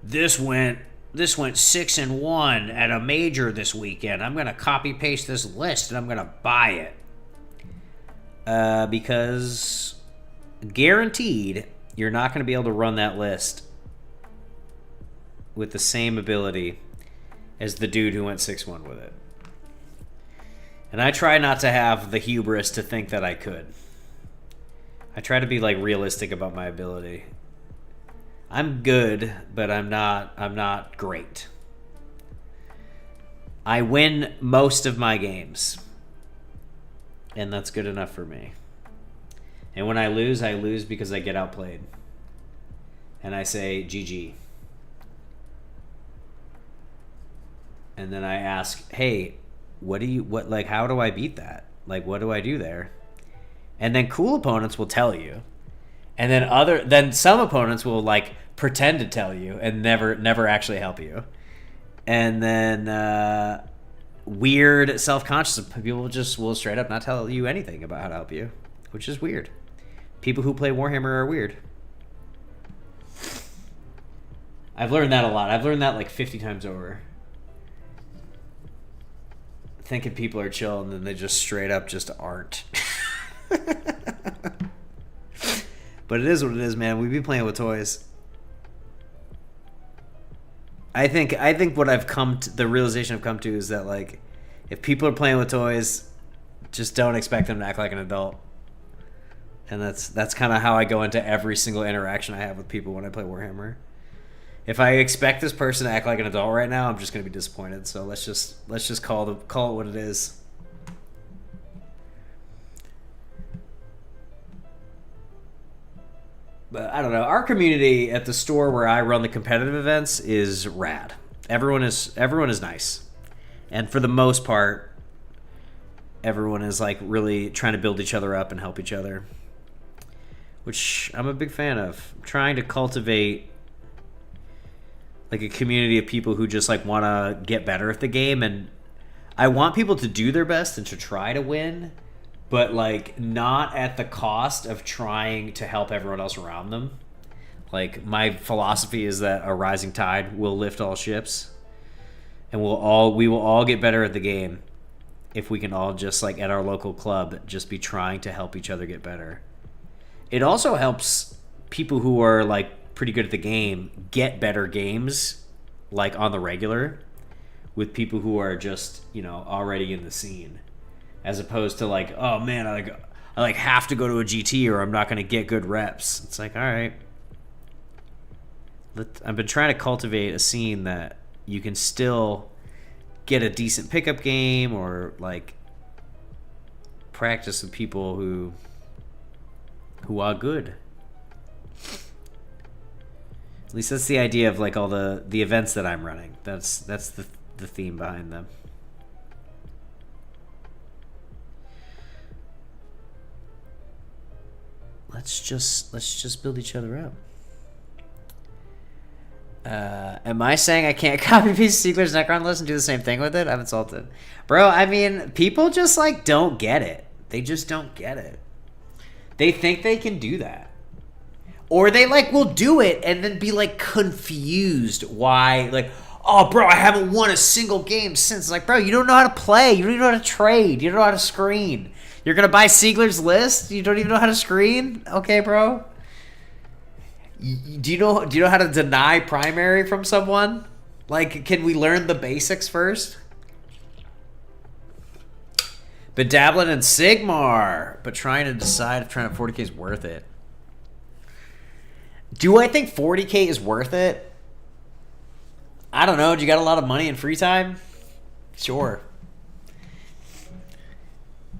this went 6-1 at a major this weekend. I'm gonna copy paste this list and I'm gonna buy it. Because guaranteed you're not going to be able to run that list with the same ability as the dude who went 6-1 with it. And I try not to have the hubris to think that I could. I try to be like realistic about my ability. I'm good, but I'm not great. I win most of my games, and that's good enough for me. And when I lose because I get outplayed. And I say, GG. And then I ask, hey, like, how do I beat that? Like, what do I do there? And then cool opponents will tell you. And then some opponents will like pretend to tell you and never actually help you. And then weird self-conscious people will straight up not tell you anything about how to help you, which is weird. People who play Warhammer are weird. I've learned that a lot. I've learned that like 50 times over. Thinking people are chill and then they just straight up just aren't. But it is what it is, man. We be playing with toys. I think what the realization I've come to is that like, if people are playing with toys, just don't expect them to act like an adult. And that's kind of how I go into every single interaction I have with people when I play Warhammer. If I expect this person to act like an adult right now, I'm just gonna be disappointed. So let's just call it what it is. But I don't know. Our community at the store where I run the competitive events is rad. Everyone is nice, and for the most part, everyone is like really trying to build each other up and help each other, which I'm a big fan of. I'm trying to cultivate like a community of people who just like want to get better at the game, and I want people to do their best and to try to win, but like not at the cost of trying to help everyone else around them. Like, my philosophy is that a rising tide will lift all ships, and we will all get better at the game if we can all just like at our local club just be trying to help each other get better. It also helps people who are like pretty good at the game get better games like on the regular with people who are just, you know, already in the scene. As opposed to like, oh man, I like have to go to a GT or I'm not going to get good reps. It's like, all right. I've been trying to cultivate a scene that you can still get a decent pickup game or like practice with people who are good. At least that's the idea of like all the events that I'm running. That's the theme behind them. Let's just build each other up. Am I saying I can't copy paste Siegler's Necron list and do the same thing with it? I'm insulted. Bro, I mean, people just like don't get it. They just don't get it. They think they can do that. Or they like will do it and then be like confused why, like, oh bro, I haven't won a single game since. Like, bro, you don't know how to play. You don't even know how to trade. You don't know how to screen. You're gonna buy Siegler's list? You don't even know how to screen? Okay, bro. Do you know how to deny primary from someone? Like, can we learn the basics first? But dabbling in Sigmar, but trying to decide if trying at 40k is worth it. Do I think 40k is worth it? I don't know. Do you got a lot of money and free time? Sure.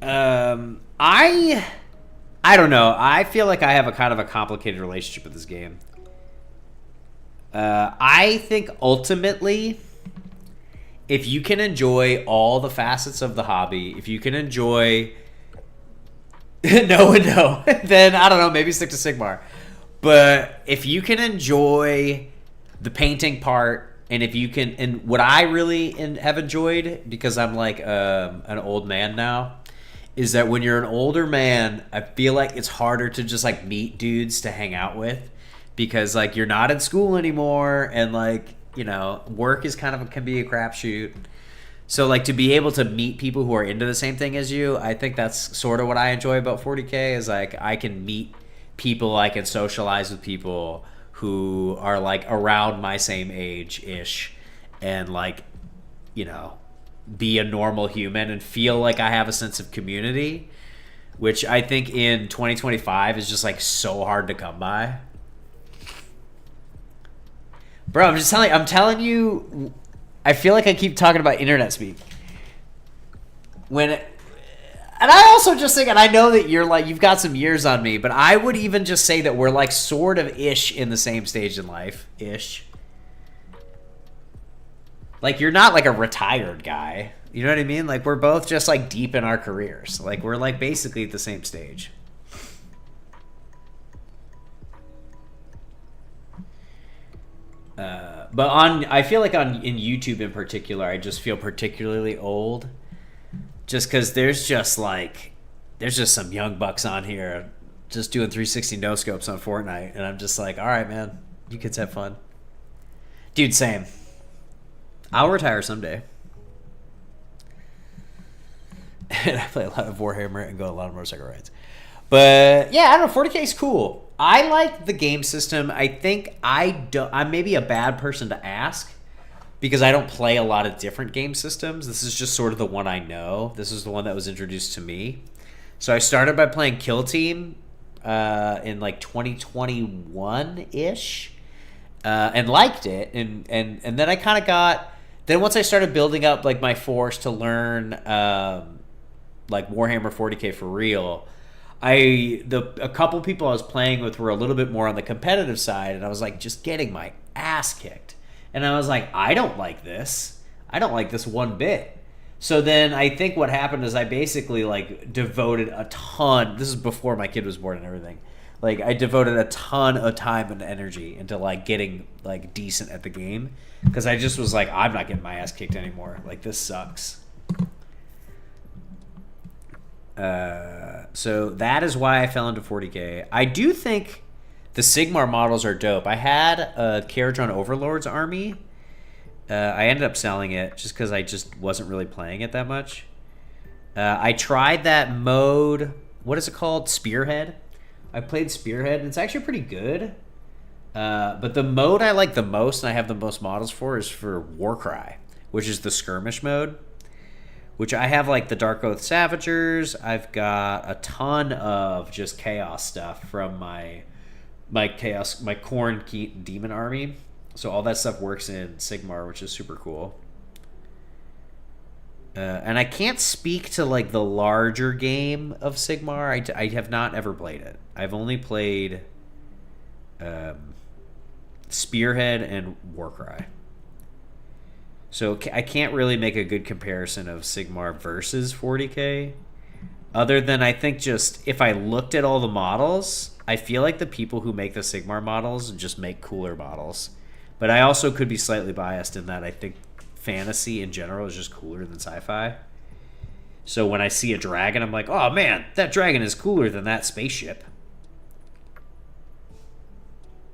I don't know. I feel like I have a kind of a complicated relationship with this game. I think ultimately, if you can enjoy all the facets of the hobby, if you can enjoy no and no, then I don't know, maybe stick to Sigmar. But if you can enjoy the painting part, and if you can, and what I really have enjoyed, because I'm like an old man now, is that when you're an older man, I feel like it's harder to just like meet dudes to hang out with, because like you're not in school anymore, and like, you know, work is can be a crapshoot. So like to be able to meet people who are into the same thing as you, I think that's sort of what I enjoy about 40k, is like I can meet people, I can socialize with people who are like around my same age-ish, and like, you know, be a normal human and feel like I have a sense of community, which I think in 2025 is just like so hard to come by. Bro, I'm telling you, I feel like I keep talking about internet speak. And I also just think, and I know that you're like, you've got some years on me, but I would even just say that we're like sort of ish in the same stage in life, ish. Like, you're not like a retired guy. You know what I mean? Like, we're both just, like, deep in our careers. Like, we're, like, basically at the same stage. But I feel like in YouTube in particular, I just feel particularly old. Just because there's just some young bucks on here just doing 360 no-scopes on Fortnite. And I'm just like, all right, man, you kids have fun. Dude, same. I'll retire someday. And I play a lot of Warhammer and go on a lot of motorcycle rides. But yeah, I don't know. 40K is cool. I like the game system. I think I'm maybe a bad person to ask because I don't play a lot of different game systems. This is just sort of the one I know. This is the one that was introduced to me. So I started by playing Kill Team in like 2021-ish and liked it. And then I kind of got... Then once I started building up like my force to learn like Warhammer 40K for real... a couple people I was playing with were a little bit more on the competitive side, and I was like just getting my ass kicked. And I was like, I don't like this. I don't like this one bit. So then I think what happened is I basically like devoted a ton. This is before my kid was born and everything. Like I devoted a ton of time and energy into like getting like decent at the game because I just was like, I'm not getting my ass kicked anymore. Like this sucks. So that is why I fell into 40K. I do think the Sigmar models are dope. I had a Caradron Overlord's army. I ended up selling it just because I just wasn't really playing it that much. I tried that mode. What is it called? Spearhead. I played Spearhead, and it's actually pretty good. But the mode I like the most, and I have the most models for, is for Warcry, which is the skirmish mode. Which I have like the Dark Oath Savagers. I've got a ton of just chaos stuff from my Khorne demon army. So all that stuff works in Sigmar, which is super cool. And I can't speak to like the larger game of Sigmar. I have not ever played it. I've only played Spearhead and Warcry. So I can't really make a good comparison of Sigmar versus 40K. Other than I think just if I looked at all the models, I feel like the people who make the Sigmar models just make cooler models. But I also could be slightly biased in that I think fantasy in general is just cooler than sci-fi. So when I see a dragon, I'm like, oh man, that dragon is cooler than that spaceship.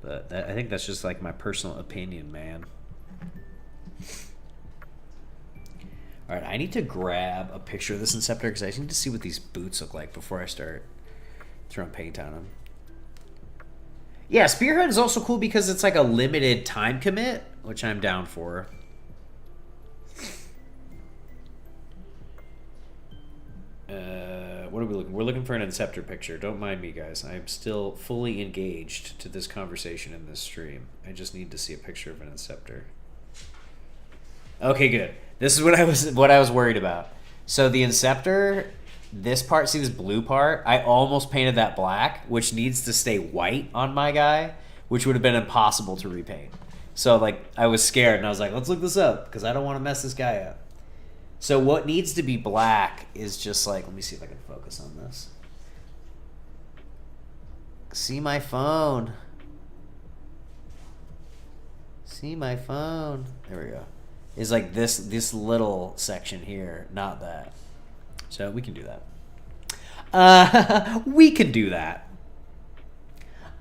But I think that's just like my personal opinion, man. All right, I need to grab a picture of this Inceptor because I need to see what these boots look like before I start throwing paint on them. Yeah, Spearhead is also cool because it's like a limited time commit, which I'm down for. What are we looking? We're looking for an Inceptor picture. Don't mind me, guys. I'm still fully engaged to this conversation in this stream. I just need to see a picture of an Inceptor. Okay, good. This is what I was worried about. So the Inceptor, this part, see this blue part? I almost painted that black, which needs to stay white on my guy, which would have been impossible to repaint. So like I was scared and I was like, let's look this up because I don't want to mess this guy up. So what needs to be black is just like, let me see if I can focus on this. See my phone. See my phone. There we go. Is like this little section here, not that. So we can do that. We can do that.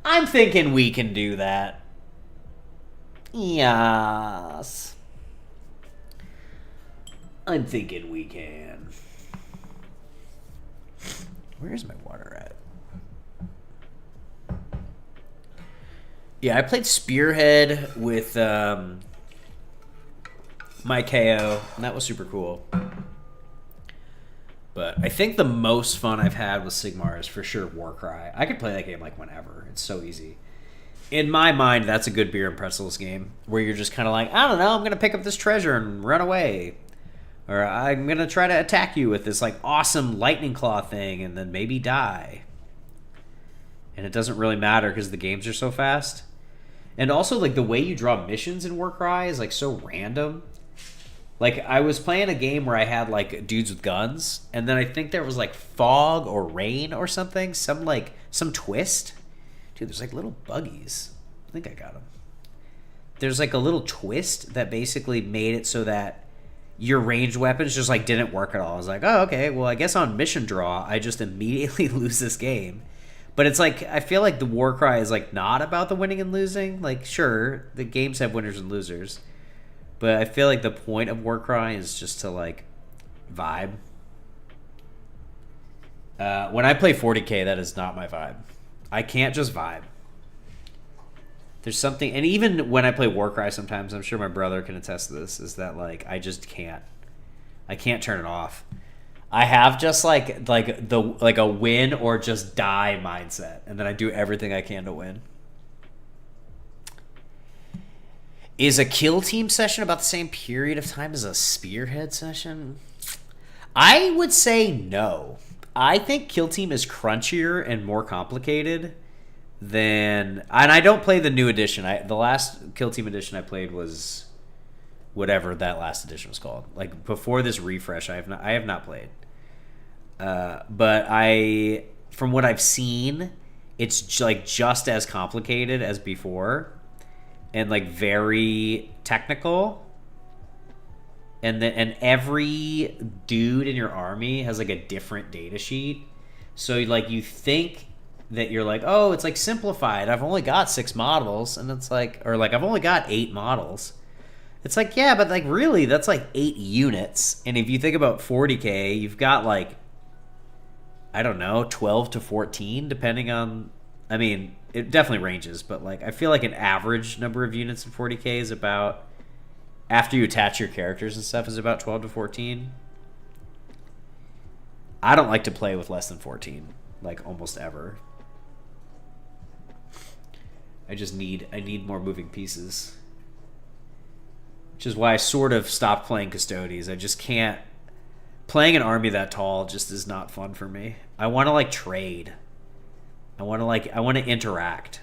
I'm thinking we can do that. Yes. I'm thinking we can. Where's my water at? Yeah, I played Spearhead with my KO, and that was super cool. But I think the most fun I've had with Sigmar is for sure Warcry. I could play that game like whenever. It's so easy. In my mind, that's a good beer and pretzels game where you're just kind of like, I don't know, I'm going to pick up this treasure and run away. Or I'm going to try to attack you with this like awesome lightning claw thing and then maybe die. And it doesn't really matter because the games are so fast. And also like the way you draw missions in Warcry is like so random. Like, I was playing a game where I had, like, dudes with guns, and then I think there was, like, fog or rain or something. Some twist. Dude, there's, like, little buggies. I think I got them. There's, like, a little twist that basically made it so that your ranged weapons just, like, didn't work at all. I was like, oh, okay, well, I guess on mission draw, I just immediately lose this game. But it's, like, I feel like the Warcry is, like, not about the winning and losing. Like, sure, the games have winners and losers. But I feel like the point of Warcry is just to, like, vibe. When I play 40k, that is not my vibe. I can't just vibe. There's something... And even when I play Warcry sometimes, I'm sure my brother can attest to this, is that, like, I just can't. I can't turn it off. I have just, like a win or just die mindset. And then I do everything I can to win. Is a kill team session about the same period of time as a spearhead session? I would say no. I think kill team is crunchier and more complicated than... And I don't play the new edition. The last kill team edition I played was whatever that last edition was called. Like, before this refresh, I have not played. But from what I've seen, it's like just as complicated as before. And, like, very technical. And every dude in your army has, like, a different data sheet. So, like, you think that you're like, oh, it's, like, simplified. I've only got 6 models. And it's like, or, like, I've only got 8 models. It's like, yeah, but, like, really, that's, like, 8 units. And if you think about 40k, you've got, like, I don't know, 12 to 14, depending on... I mean... It definitely ranges, but, like, I feel like an average number of units in 40k is about, after you attach your characters and stuff, is about 12 to 14. I don't like to play with less than 14, like, almost ever. I need more moving pieces. Which is why I sort of stopped playing Custodies. I just can't... Playing an army that tall just is not fun for me. I want to, like, trade. I want to interact.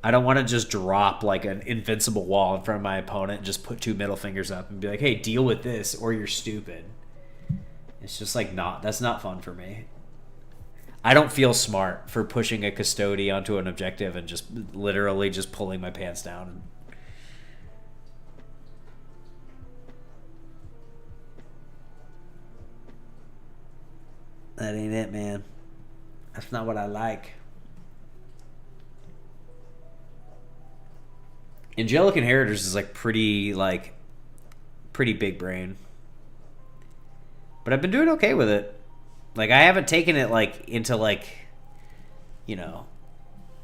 I don't want to just drop, like, an invincible wall in front of my opponent and just put 2 middle fingers up and be like, hey, deal with this or you're stupid. It's just, like, that's not fun for me. I don't feel smart for pushing a Custody onto an objective and just literally just pulling my pants down. That ain't it, man. That's not what I like. Angelic Inheritors is, like, pretty big brain. But I've been doing okay with it. Like, I haven't taken it, like, into, like, you know,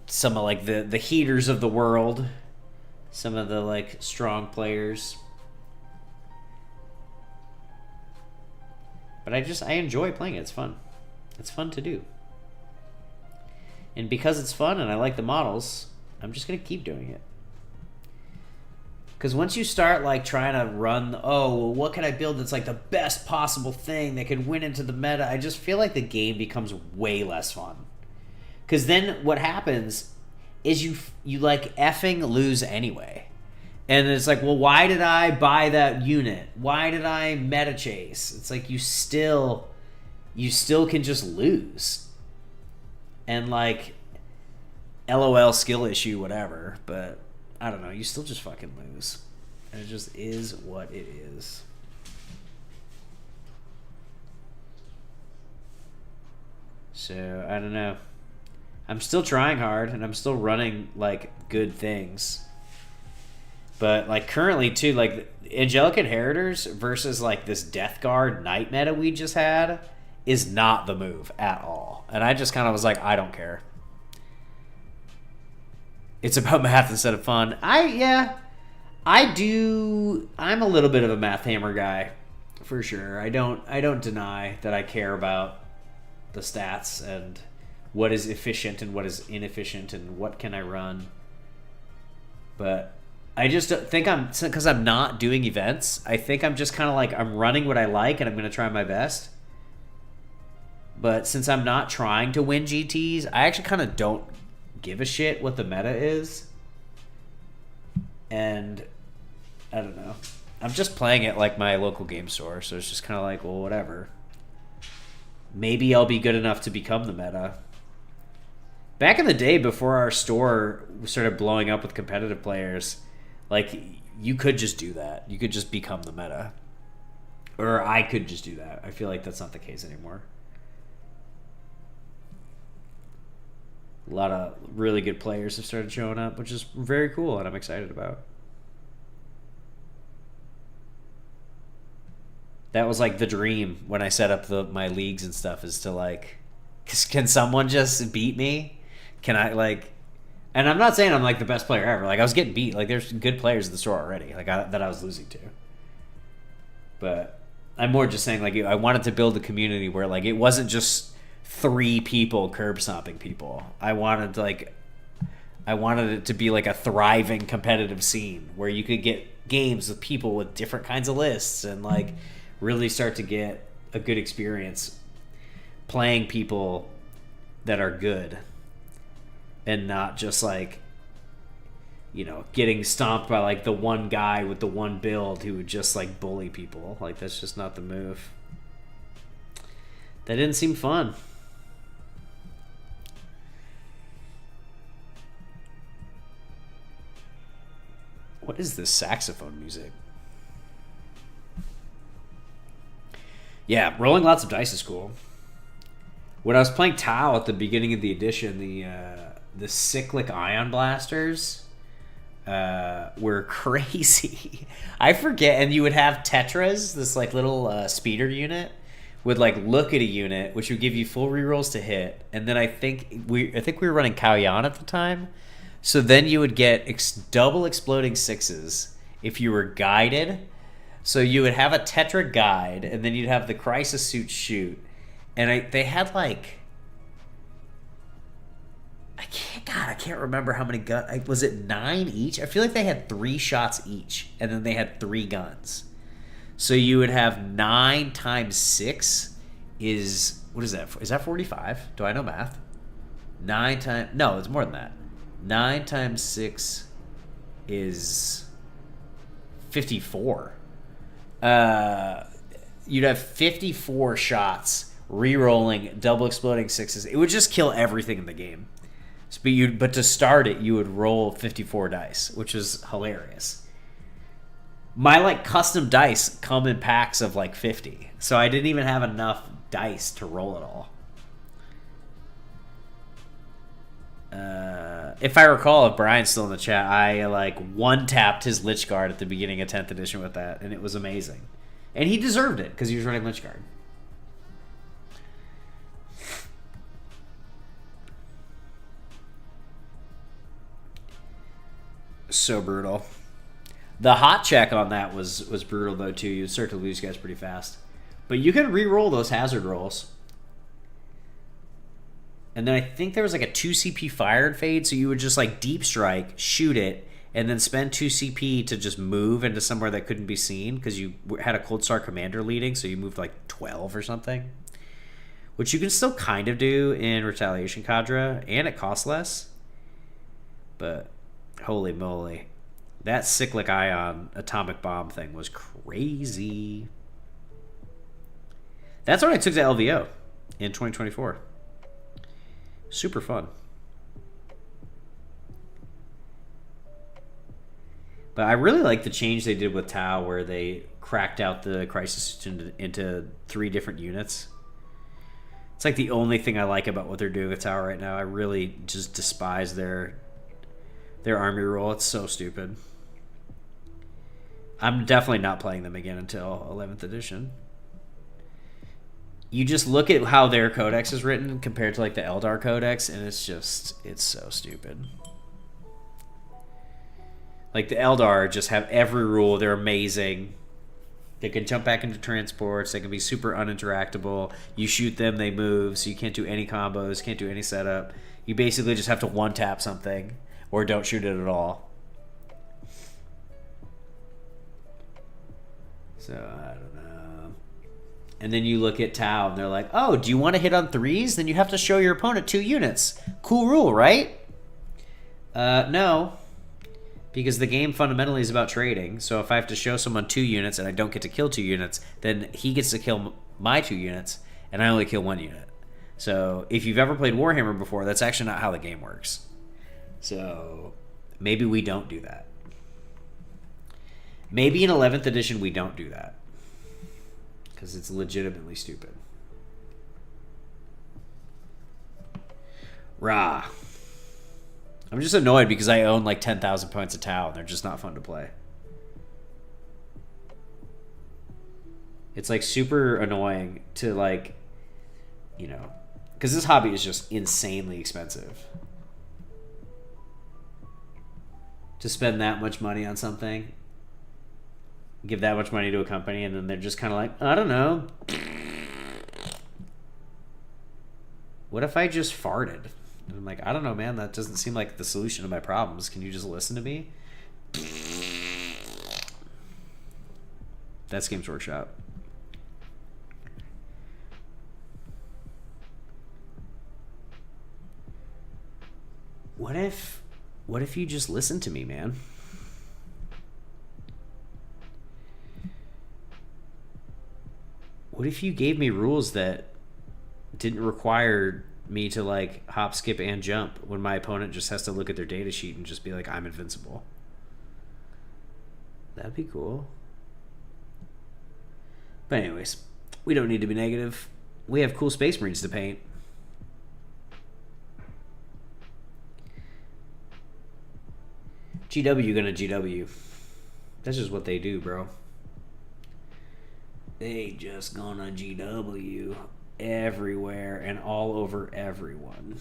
some of, like, the heaters of the world. Some of the, like, strong players. But I enjoy playing it. It's fun. It's fun to do. And because it's fun and I like the models, I'm just going to keep doing it. Because once you start, like, trying to run, well, what can I build that's, like, the best possible thing that can win into the meta, I just feel like the game becomes way less fun. Because then what happens is you like, effing lose anyway. And it's like, well, why did I buy that unit? Why did I meta chase? It's like you still can just lose. And, like, LOL skill issue, whatever, but... I don't know. You still just fucking lose. And it just is what it is. So, I don't know. I'm still trying hard, and I'm still running, like, good things. But, like, currently, too, like, Angelic Inheritors versus, like, this Death Guard Knight meta we just had is not the move at all. And I just kind of was like, I don't care. It's about math instead of fun. I'm a little bit of a math hammer guy, for sure. I don't deny that I care about the stats and what is efficient and what is inefficient and what can I run. But I just think because I'm not doing events, I think I'm just kind of like, I'm running what I like and I'm going to try my best. But since I'm not trying to win GTs, I actually kind of don't give a shit what the meta is. And I don't know. I'm just playing at like my local game store, so it's just kind of like, well, whatever. Maybe I'll be good enough to become the meta. Back in the day, before our store started blowing up with competitive players, like, you could just do that. You could just become the meta. Or I could just do that. I feel like that's not the case anymore. A lot of really good players have started showing up, which is very cool, and I'm excited about. That was like the dream when I set up my leagues and stuff, is to like, can someone just beat me? Can I like, and I'm not saying I'm like the best player ever. Like, I was getting beat. Like, there's good players in the store already, like that I was losing to. But I'm more just saying, like, I wanted to build a community where like it wasn't just 3 people curb stomping people. I wanted it to be like a thriving competitive scene where you could get games with people with different kinds of lists and like really start to get a good experience playing people that are good. And not just like, you know, getting stomped by like the one guy with the one build who would just like bully people. Like, that's just not the move. That didn't seem fun. What is this saxophone music? Yeah, rolling lots of dice is cool. When I was playing Tau at the beginning of the edition, the cyclic ion blasters were crazy. I forget, and you would have tetras, this like little speeder unit, would like look at a unit, which would give you full rerolls to hit, and then I think we were running Kauyan at the time, so then you would get double exploding 6s if you were guided. So you would have a tetra guide, and then you'd have the crisis suit shoot, and they had like, I can't remember how many guns. Was it 9 each? I feel like they had 3 shots each, and then they had 3 guns. So you would have 9 times 6 is, what is that? Is that 45? Do I know math? 9 times, no, it's more than that. 9 times 6 is 54. You'd have 54 shots, re-rolling, double exploding 6s. It would just kill everything in the game. But to start it, you would roll 54 dice, which is hilarious. My like custom dice come in packs of like 50, so I didn't even have enough dice to roll it all. If I recall, if Brian's still in the chat, I like one-tapped his Lich Guard at the beginning of 10th edition with that, and it was amazing. And he deserved it, because he was running Lich Guard. So brutal. The hot check on that was brutal, though, too. You'd start to lose guys pretty fast. But you can re-roll those hazard rolls. And then I think there was like a 2 CP fire and fade, so you would just like deep strike, shoot it, and then spend 2 CP to just move into somewhere that couldn't be seen, because you had a Cold Star commander leading, so you moved like 12 or something. Which you can still kind of do in Retaliation Cadre, and it costs less. But holy moly. That cyclic ion atomic bomb thing was crazy. That's what I took to LVO in 2024. Super fun. But I really like the change they did with Tau, where they cracked out the crisis into 3 different units. It's like the only thing I like about what they're doing with Tau right now. I really just despise their army roll. It's so stupid. I'm definitely not playing them again until 11th edition. You just look at how their codex is written compared to like the Eldar codex, and it's so stupid. Like the Eldar just have every rule. They're amazing. They can jump back into transports. They can be super uninteractable. You shoot them, they move, so you can't do any combos, can't do any setup. You basically just have to one-tap something, or don't shoot it at all. So, I don't know. And then you look at Tau, and they're like, oh, do you want to hit on 3s? Then you have to show your opponent 2 units. Cool rule, right? No. Because the game fundamentally is about trading. So if I have to show someone 2 units and I don't get to kill 2 units, then he gets to kill my 2 units and I only kill 1 unit. So if you've ever played Warhammer before, that's actually not how the game works. So maybe we don't do that. Maybe in 11th edition we don't do that. Because it's legitimately stupid. Rah. I'm just annoyed because I own like 10,000 points of Tau and they're just not fun to play. It's like super annoying to like, you know, because this hobby is just insanely expensive. To spend that much money on something, give that much money to a company, and then they're just kind of like, I don't know. What if I just farted? And I'm like, I don't know, man. That doesn't seem like the solution to my problems. Can you just listen to me? That's Games Workshop. What if you just listen to me, man? What if you gave me rules that didn't require me to like hop, skip, and jump when my opponent just has to look at their data sheet and just be like, I'm invincible? That'd be cool. But anyways, we don't need to be negative. We have cool Space Marines to paint. GW gonna GW. That's just what they do, bro. They just gonna GW everywhere and all over everyone.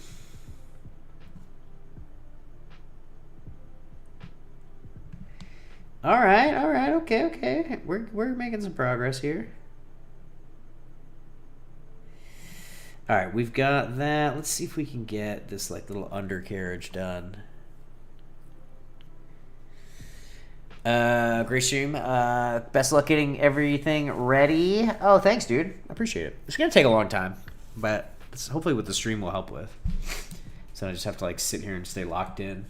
All right, okay. We're making some progress here. All right, we've got that. Let's see if we can get this like little undercarriage done. Great stream. Best of luck getting everything ready. Oh, thanks, dude. I appreciate it. It's gonna take a long time, but hopefully what the stream will help with. So I just have to like sit here and stay locked in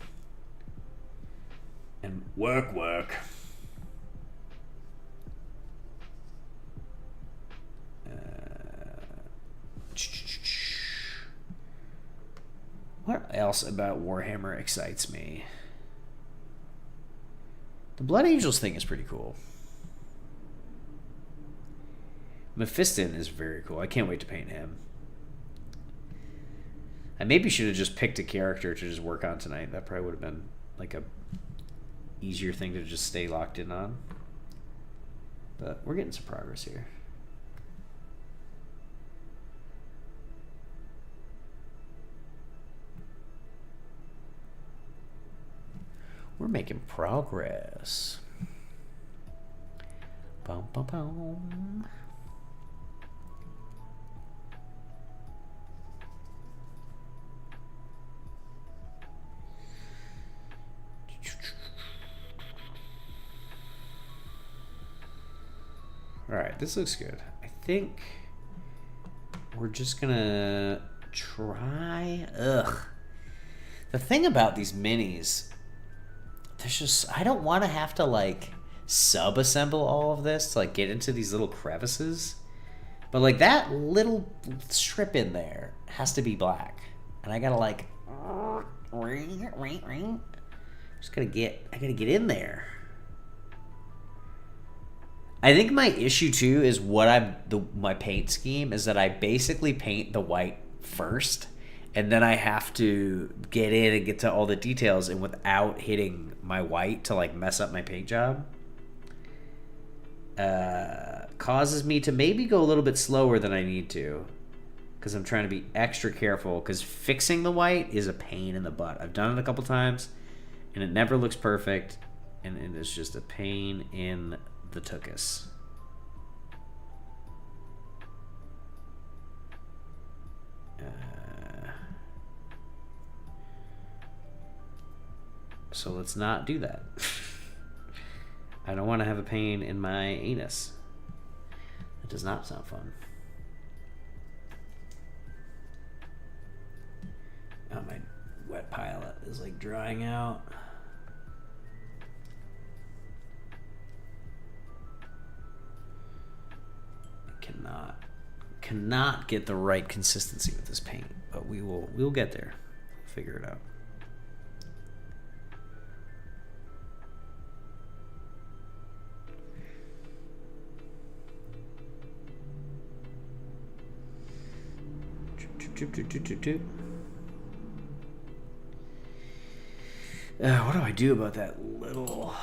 and work. What else about Warhammer excites me? The Blood Angels thing is pretty cool. Mephiston is very cool. I can't wait to paint him. I maybe should have just picked a character to just work on tonight. That probably would have been like a easier thing to just stay locked in on. But we're getting some progress here. We're making progress. Bum, bum, bum. All right, this looks good. I think we're just gonna try. The thing about these minis, there's just, I don't want to have to like sub-assemble all of this to like get into these little crevices, but like that little strip in there has to be black, and I gotta like just I gotta get in there. I think my issue too is my paint scheme is that I basically paint the white first, and then I have to get in and get to all the details, and without hitting my white to like mess up my paint job, causes me to maybe go a little bit slower than I need to, because I'm trying to be extra careful, because fixing the white is a pain in the butt. I've done it a couple times and it never looks perfect, and it is just a pain in the tuchus. So let's not do that. I don't want to have a pain in my anus. That does not sound fun. Oh, my wet pilot is like drying out. cannot get the right consistency with this paint, but we'll get there. We'll figure it out. What do I do about that little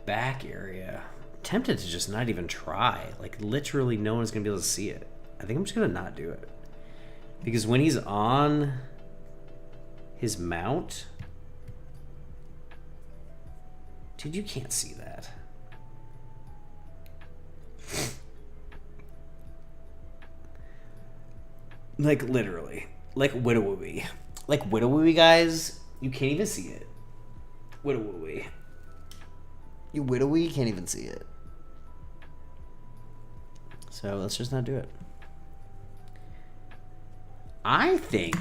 back area? I'm tempted to just not even try. Like, literally no one's gonna be able to see it. I think I'm just gonna not do it. Because when he's on his mount... Dude, you can't see that. Like, literally. Like Widowooey. Like Widowooey, guys, you can't even see it. Widowooey. You Widowooey can't even see it. So let's just not do it. I think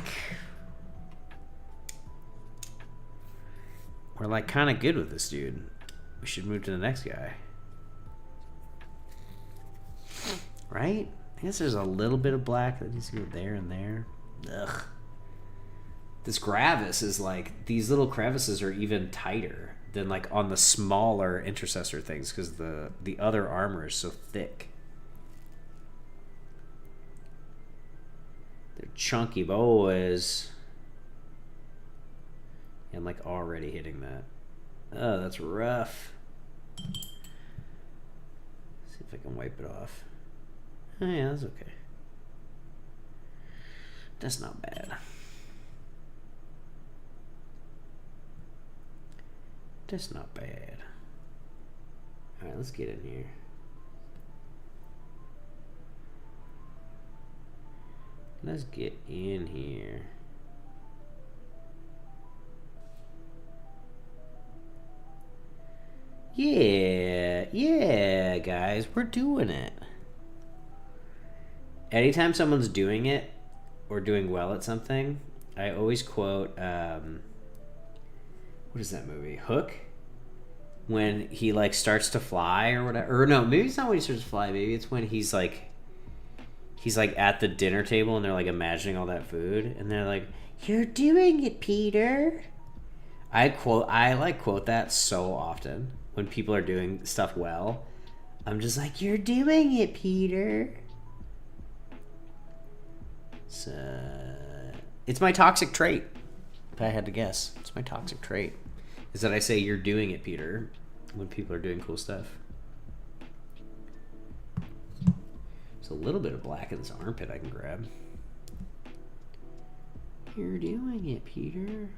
we're like kind of good with this dude. We should move to the next guy. Right? I guess there's a little bit of black that needs to go there and there. Ugh. This Gravis is like, these little crevices are even tighter than like on the smaller intercessor things because the other armor is so thick. They're chunky boys. And like already hitting that. Oh, that's rough. See if I can wipe it off. Oh yeah, that's okay. That's not bad. That's not bad. Alright, let's get in here. Let's get in here. Yeah, guys, we're doing it. Anytime someone's doing it or doing well at something, I always quote, what is that movie? Hook? When he like starts to fly or whatever. Or no, maybe it's not when he starts to fly. Maybe it's when he's like at the dinner table and they're like imagining all that food and they're like, "You're doing it, Peter." I quote that so often when people are doing stuff well. I'm just like, "You're doing it, Peter." So it's my toxic trait. If I had to guess, it's my toxic trait. Is that I say, "You're doing it, Peter," when people are doing cool stuff. There's a little bit of black in this armpit I can grab. You're doing it, Peter.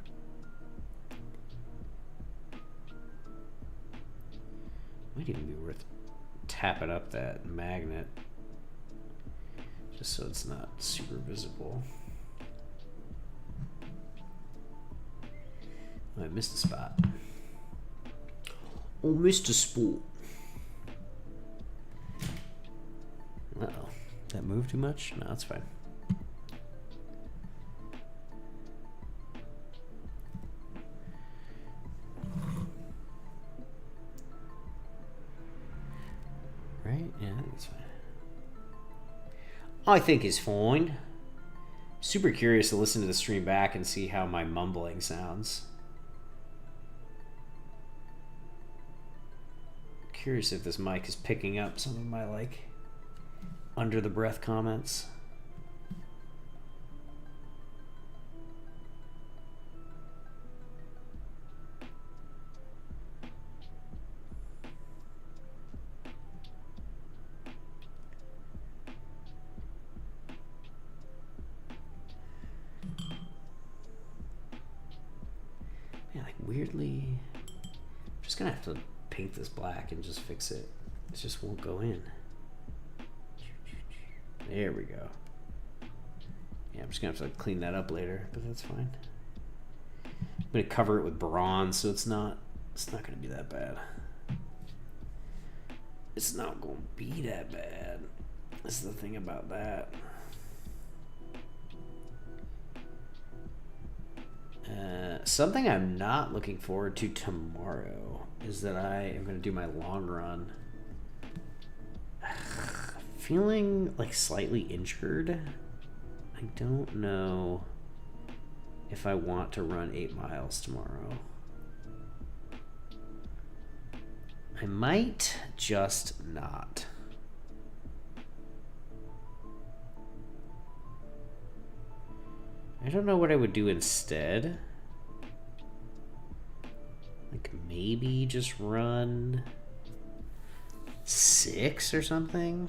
Might even be worth tapping up that magnet just so it's not super visible. Oh, I missed a spot. Oh, Mr. Sport. Uh-oh. Did that move too much? No, that's fine. Right? Yeah, I think it's fine. I think it's fine. Super curious to listen to the stream back and see how my mumbling sounds. Curious if this mic is picking up some of my like under the breath comments. Man, like weirdly, I'm just gonna have to paint this black and just fix it. It just won't go in. There we go. Yeah, I'm just gonna have to clean that up later, but that's fine. I'm gonna cover it with bronze, so it's not gonna be that bad. It's not gonna be that bad. That's the thing about that. Something I'm not looking forward to tomorrow is that I am going to do my long run. I feeling like slightly injured. I don't know if I want to run 8 miles tomorrow. I might just not. I don't know what I would do instead. Like maybe just run 6 or something.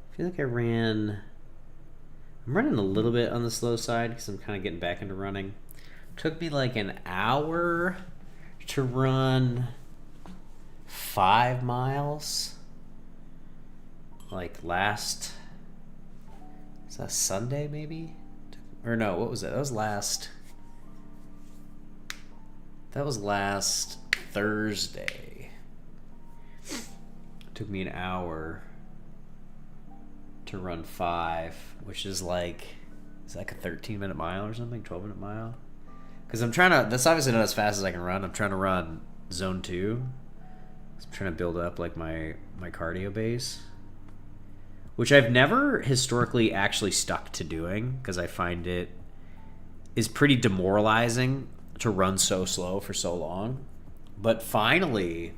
I feel like I'm running a little bit on the slow side because I'm kind of getting back into running. Took me like an hour to run 5 miles. Like is that Sunday maybe? Or no, what was it? That was last Thursday. Took me an hour to run 5, which is like, it's like a 13-minute mile or something, 12-minute mile. Because I'm trying to, that's obviously not as fast as I can run. I'm trying to run zone 2. So I'm trying to build up like my cardio base, which I've never historically actually stuck to doing because I find it is pretty demoralizing to run so slow for so long. But finally,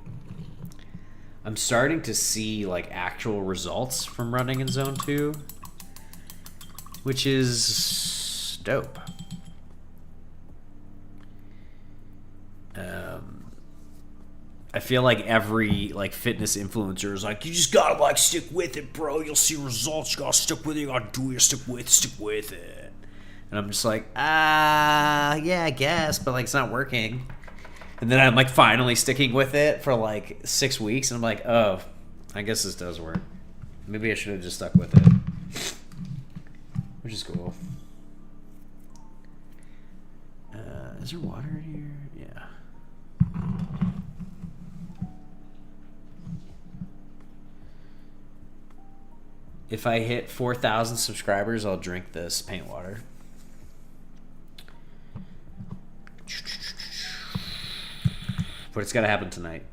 I'm starting to see like actual results from running in zone 2, which is dope. I feel like every like fitness influencer is like, you just gotta like stick with it, bro. You'll see results. You gotta stick with it. You gotta do it. Stick with it. And I'm just like, yeah, I guess, but like it's not working. And then I'm like finally sticking with it for like 6 weeks, and I'm like, oh, I guess this does work. Maybe I should have just stuck with it, which is cool. Is there water in here? Yeah. If I hit 4,000 subscribers, I'll drink this paint water. But it's got to happen tonight.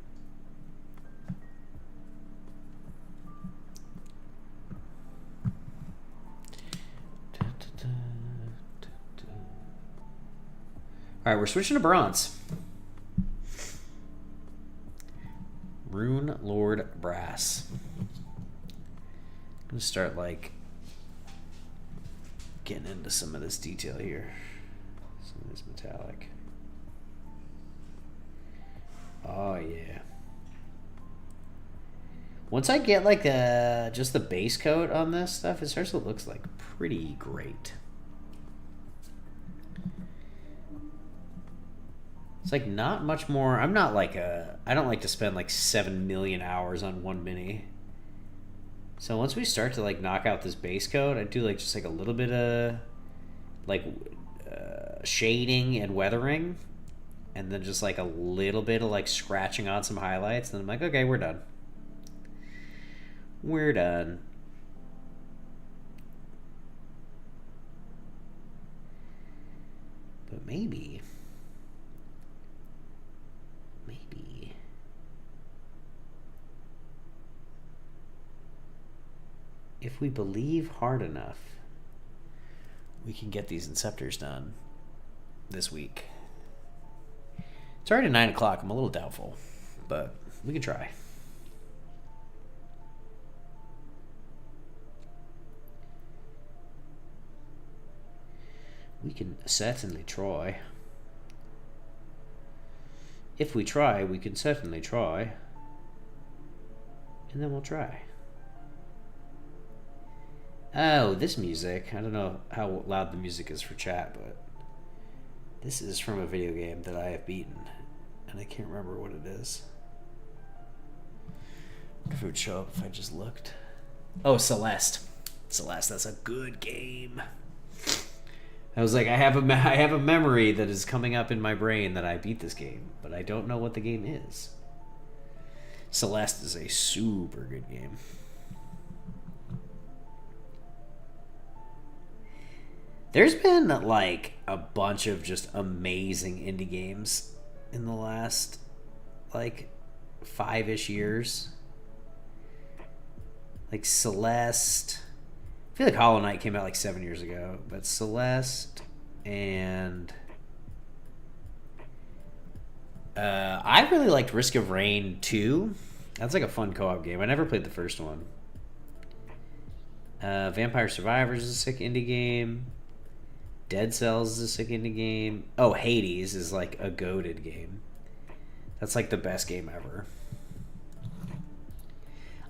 All right, we're switching to bronze. Rune Lord Brass. I'm gonna start like getting into some of this detail here. Some of this metallic. Oh yeah. Once I get like just the base coat on this stuff, it starts to look like pretty great. It's like not much more. I'm not like I don't like to spend like 7 million hours on one mini. So once we start to like knock out this base coat, I do like just like a little bit of like shading and weathering, and then just like a little bit of like scratching on some highlights. And then I'm like, okay, we're done. We're done. But maybe if we believe hard enough, we can get these inceptors done this week. It's already 9 o'clock. I'm a little doubtful, but we can try. We can certainly try. If we try, we can certainly try. And then we'll try. Oh, this music. I don't know how loud the music is for chat, but this is from a video game that I have beaten, and I can't remember what it is. I wonder if it would show up if I just looked. Oh, Celeste. Celeste, that's a good game. I was like, I have a memory that is coming up in my brain that I beat this game, but I don't know what the game is. Celeste is a super good game. There's been like a bunch of just amazing indie games in the last like 5-ish years. Like Celeste. I feel like Hollow Knight came out like 7 years ago, but Celeste and I really liked Risk of Rain 2. That's like a fun co-op game. I never played the first one. Vampire Survivors is a sick indie game. Dead Cells is a sick indie game. Oh, Hades is like a goated game. That's like the best game ever.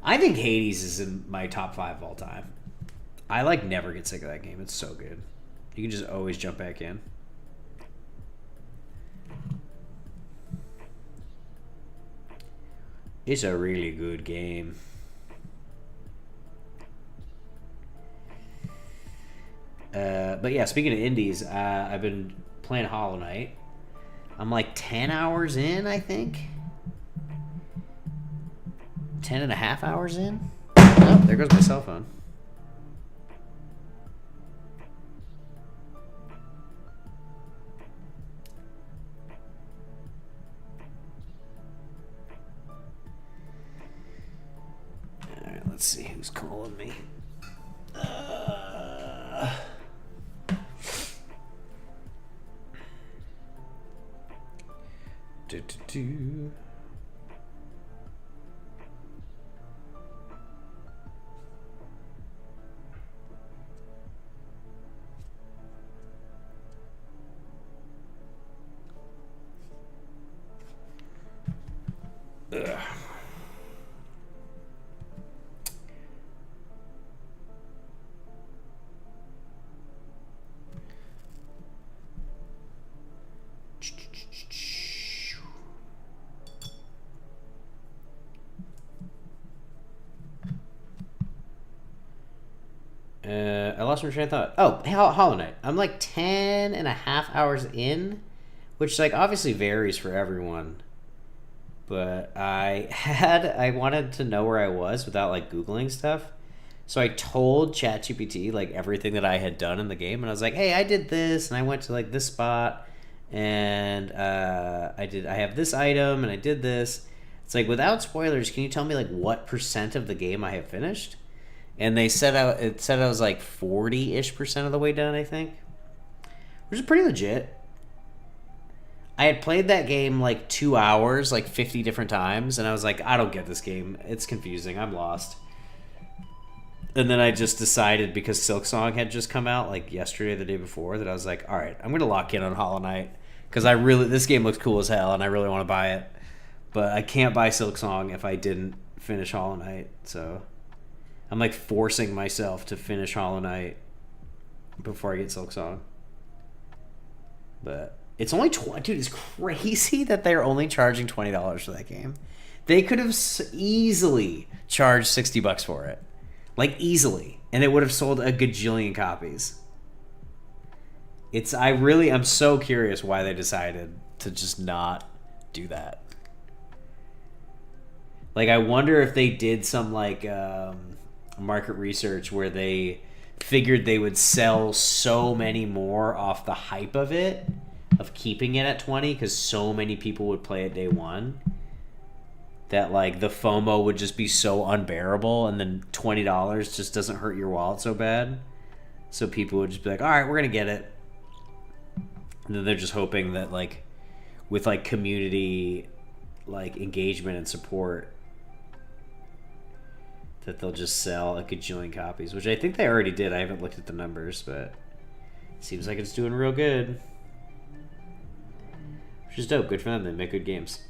I think Hades is in my top 5 of all time. I like never get sick of that game. It's so good. You can just always jump back in. It's a really good game. But yeah, speaking of indies, I've been playing Hollow Knight. I'm like 10 hours in, I think. 10 and a half hours in. Oh, there goes my cell phone. Alright, let's see who's calling me. Ugh. I lost my train of thought. Oh, Hollow Knight. I'm like 10 and a half hours in, which like obviously varies for everyone. But I wanted to know where I was without like Googling stuff. So I told ChatGPT like everything that I had done in the game, and I was like, hey, I did this, and I went to like this spot, and I have this item, and I did this. It's like, without spoilers, can you tell me like what % of the game I have finished? And it said I was like 40-ish% of the way done, I think. Which is pretty legit. I had played that game like 2 hours, like 50 different times, and I was like, I don't get this game. It's confusing. I'm lost. And then I just decided, because Silksong had just come out like yesterday or the day before, that I was like, all right, I'm going to lock in on Hollow Knight. Because this game looks cool as hell, and I really want to buy it. But I can't buy Silksong if I didn't finish Hollow Knight, so I'm like forcing myself to finish Hollow Knight before I get Silksong. But it's only dude, it's crazy that they're only charging $20 for that game. They could have easily charged $60 for it. Like, easily. And it would have sold a gajillion copies. I'm so curious why they decided to just not do that. Like, I wonder if they did some, like, market research where they figured they would sell so many more off the hype of it, of keeping it at 20, because so many people would play it day one, that like the FOMO would just be so unbearable, and then $20 just doesn't hurt your wallet so bad, so people would just be like, all right, we're gonna get it. And then they're just hoping that like with like community like engagement and support, that they'll just sell a gajillion copies, which I think they already did. I haven't looked at the numbers, but it seems like it's doing real good. Which is dope. Good for them. They make good games.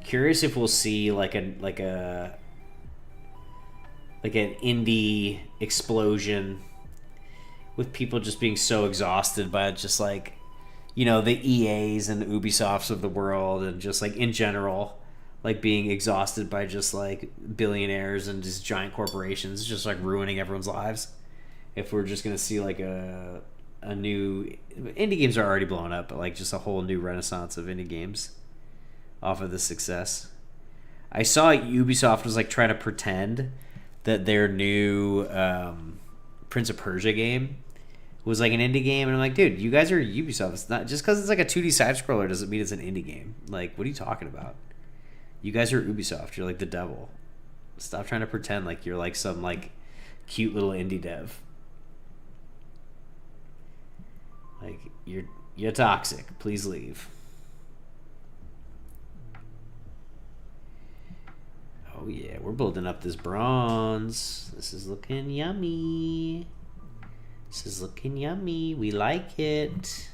Curious if we'll see like an indie explosion with people just being so exhausted by just like, you know, the EAs and the Ubisofts of the world, and just like in general, like being exhausted by just like billionaires and just giant corporations just like ruining everyone's lives. If we're just gonna see like a new indie games are already blowing up, but like just a whole new renaissance of indie games. off of this success. I saw Ubisoft was like trying to pretend that their new Prince of Persia game was like an indie game, and I'm like, dude, you guys are Ubisoft. It's not just because it's like a 2D side scroller doesn't mean it's an indie game. Like, what are you talking about? You guys are Ubisoft. You're like the devil. Stop trying to pretend like you're like some like cute little indie dev. Like, you're toxic. Please leave. Oh yeah, we're building up this bronze. This is looking yummy. This is looking yummy. We like it.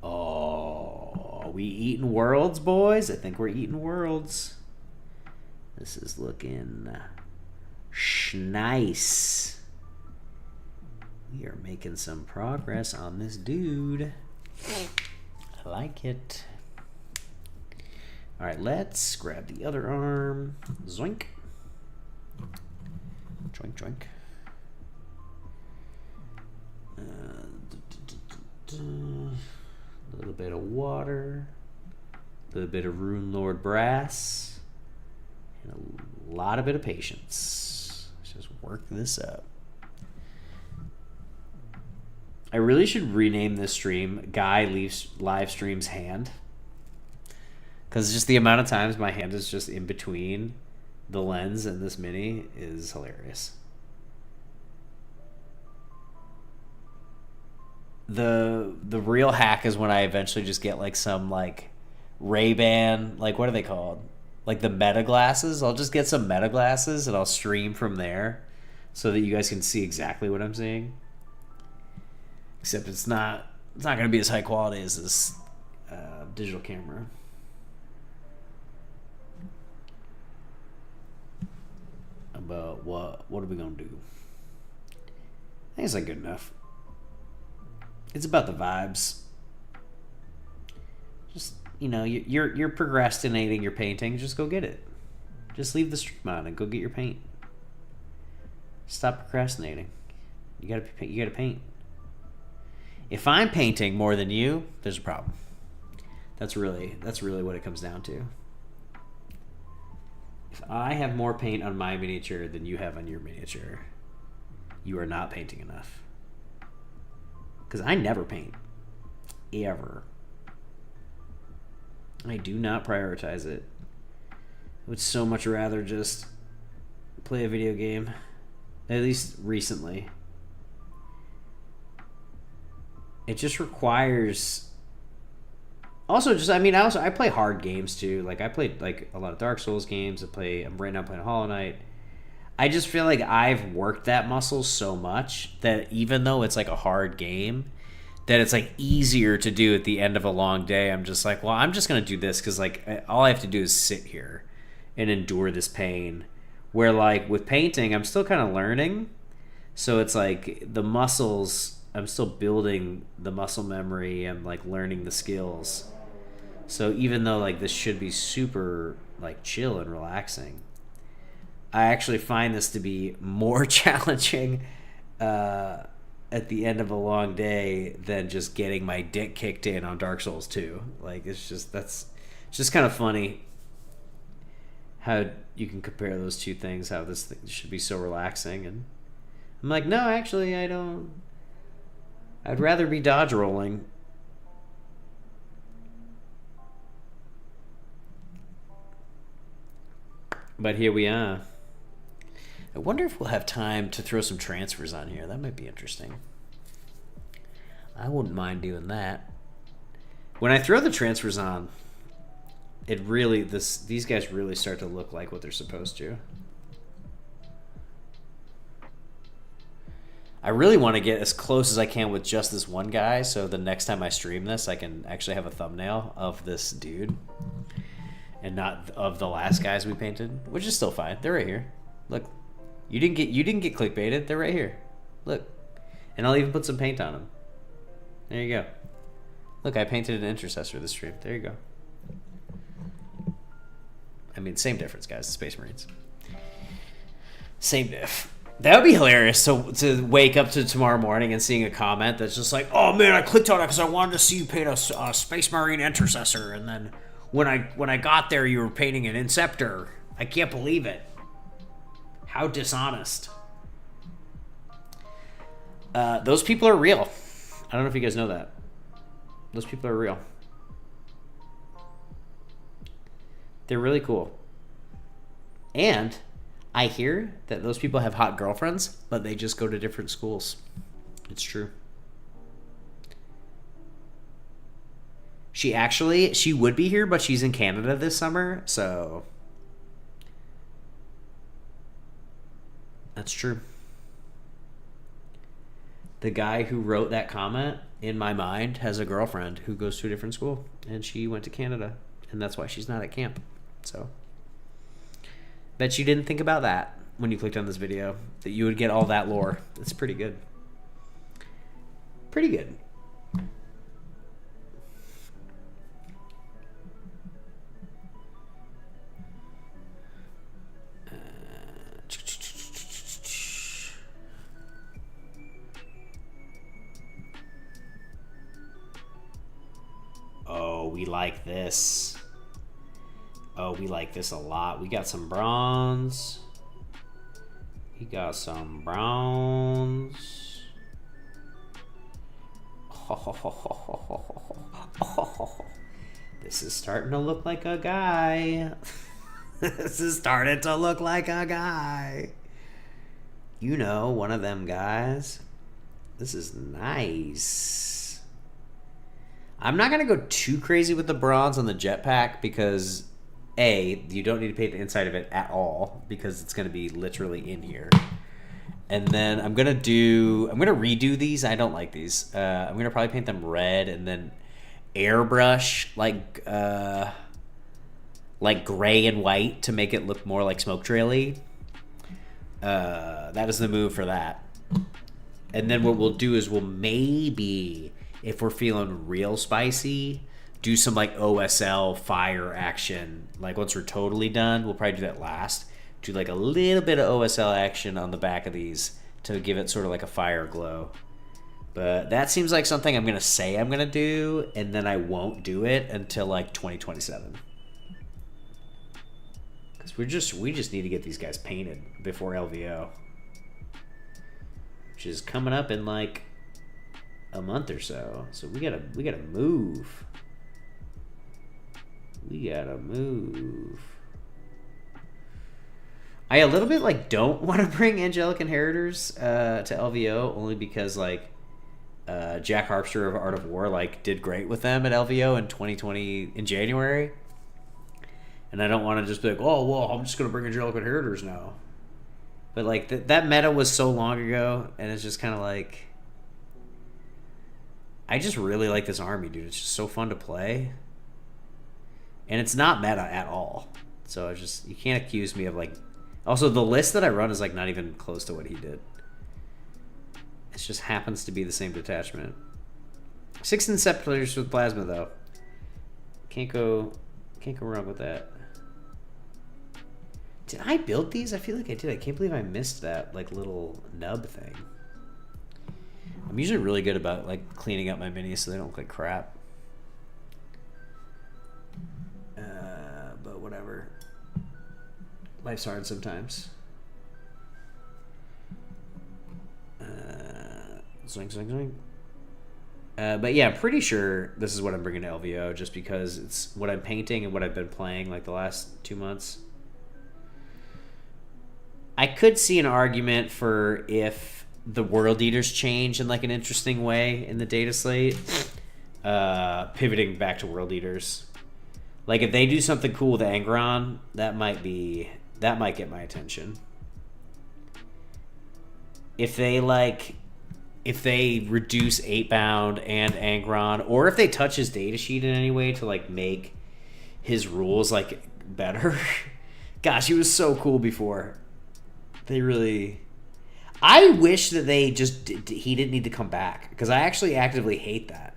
Oh, are we eating worlds, boys? I think we're eating worlds. This is looking nice. We are making some progress on this dude. I like it. All right, let's grab the other arm. Zoink. Joink, joink. A little bit of water. A little bit of Rune Lord brass. And a lot of bit of patience. Let's just work this up. I really should rename this stream Guy Live Streams Hand. Because just the amount of times my hand is just in between the lens and this mini is hilarious. The real hack is when I eventually just get like some like Ray-Ban, like what are they called? Like the meta glasses. I'll just get some meta glasses and I'll stream from there so that you guys can see exactly what I'm seeing. Except it's not going to be as high quality as this digital camera. But what are we going to do? I think it's like good enough. It's about the vibes. Just, you know, you're procrastinating your painting. Just go get it. Just leave the stream on and go get your paint. Stop procrastinating. You gotta paint. If I'm painting more than you, there's a problem. That's really what it comes down to. If I have more paint on my miniature than you have on your miniature, you are not painting enough. Because I never paint. Ever. I do not prioritize it. I would so much rather just play a video game. At least recently. It just requires... Also, just, I mean, I play hard games too. Like, I played like a lot of Dark Souls games. I'm right now playing Hollow Knight. I just feel like I've worked that muscle so much that even though it's like a hard game, that it's like easier to do at the end of a long day. I'm just like, well, I'm just going to do this because like all I have to do is sit here and endure this pain. Where like with painting, I'm still kind of learning. So it's like the muscles, I'm still building the muscle memory and like learning the skills. So even though like this should be super like chill and relaxing, I actually find this to be more challenging at the end of a long day than just getting my dick kicked in on Dark Souls 2. Like, it's just kind of funny how you can compare those two things, how this thing should be so relaxing. And I'm like, no, actually, I don't. I'd rather be dodge rolling. But here we are. I wonder if we'll have time to throw some transfers on here. That might be interesting. I wouldn't mind doing that. When I throw the transfers on, it really these guys really start to look like what they're supposed to. I really want to get as close as I can with just this one guy, so the next time I stream this, I can actually have a thumbnail of this dude and not of the last guys we painted, which is still fine. They're right here. Look. You didn't get clickbaited. They're right here. Look. And I'll even put some paint on them. There you go. Look, I painted an intercessor this stream. There you go. I mean, same difference, guys. Space Marines. Same diff. That would be hilarious. So to wake up to tomorrow morning and seeing a comment that's just like, oh man, I clicked on it because I wanted to see you paint a Space Marine intercessor, and then When I got there, you were painting an Inceptor. I can't believe it. How dishonest. Those people are real. I don't know if you guys know that. Those people are real. They're really cool. And I hear that those people have hot girlfriends, but they just go to different schools. It's true. She would be here, but she's in Canada this summer, so that's true. The guy who wrote that comment, in my mind, has a girlfriend who goes to a different school, and she went to Canada, and that's why she's not at camp. So, bet you didn't think about that when you clicked on this video, that you would get all that lore. It's pretty good. Pretty good. Oh, we like this. Oh, we like this a lot. We got some bronze. We got some bronze. This is starting to look like a guy. This is starting to look like a guy. You know, one of them guys. This is nice. I'm not going to go too crazy with the bronze on the jetpack because, A, you don't need to paint the inside of it at all because it's going to be literally in here. And then I'm going to redo these. I don't like these. I'm going to probably paint them red and then airbrush like gray and white to make it look more like smoke traily. That is the move for that. And then what we'll do is we'll maybe, if we're feeling real spicy, do some like OSL fire action. Like once we're totally done, we'll probably do that last. Do like a little bit of OSL action on the back of these to give it sort of like a fire glow. But that seems like something I'm going to say I'm going to do, and then I won't do it until like 2027. Because we just need to get these guys painted before LVO. Which is coming up in like a month or so. So we gotta move. We gotta move. I a little bit like don't want to bring Angelic Inheritors to LVO only because like Jack Harpster of Art of War like did great with them at LVO in 2020 in January. And I don't want to just be like, oh well, I'm just gonna bring Angelic Inheritors now. But like that meta was so long ago, and it's just kind of like, I just really like this army, dude. It's just so fun to play, and it's not meta at all. So it's just, you can't accuse me of like. Also, the list that I run is like not even close to what he did. It just happens to be the same detachment. 6 Inceptors with plasma though. Can't go wrong with that. Did I build these? I feel like I did. I can't believe I missed that like little nub thing. I'm usually really good about like cleaning up my minis so they don't look like crap. But whatever. Life's hard sometimes. Swing, swing, swing. But yeah, I'm pretty sure this is what I'm bringing to LVO just because it's what I'm painting and what I've been playing like the last 2 months. I could see an argument for if the World Eaters change in like an interesting way in the data slate, pivoting back to World Eaters. Like if they do something cool with Angron, that might get my attention. If they reduce 8-bound and Angron, or if they touch his data sheet in any way to like make his rules like better. Gosh, he was so cool before. They really... I wish that he didn't need to come back, because I actually actively hate that.